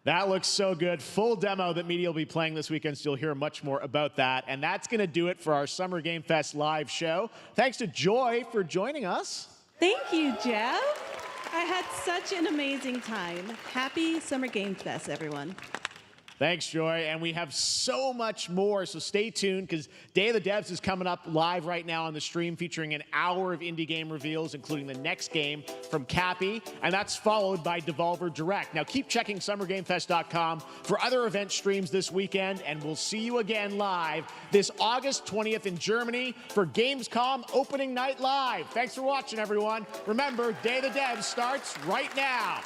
That looks so good. Full demo that media will be playing this weekend, so you'll hear much more about that. And that's going to do it for our Summer Game Fest live show. Thanks to Joy for joining us. Thank you, Geoff. I had such an amazing time. Happy Summer Game Fest, everyone. Thanks, Joy. And we have so much more, so stay tuned because Day of the Devs is coming up live right now on the stream, featuring an hour of indie game reveals, including the next game from Cappy, and that's followed by Devolver Direct. Now keep checking summergamefest.com for other event streams this weekend, and we'll see you again live this August 20th in Germany for Gamescom Opening Night Live. Thanks for watching, everyone. Remember, Day of the Devs starts right now.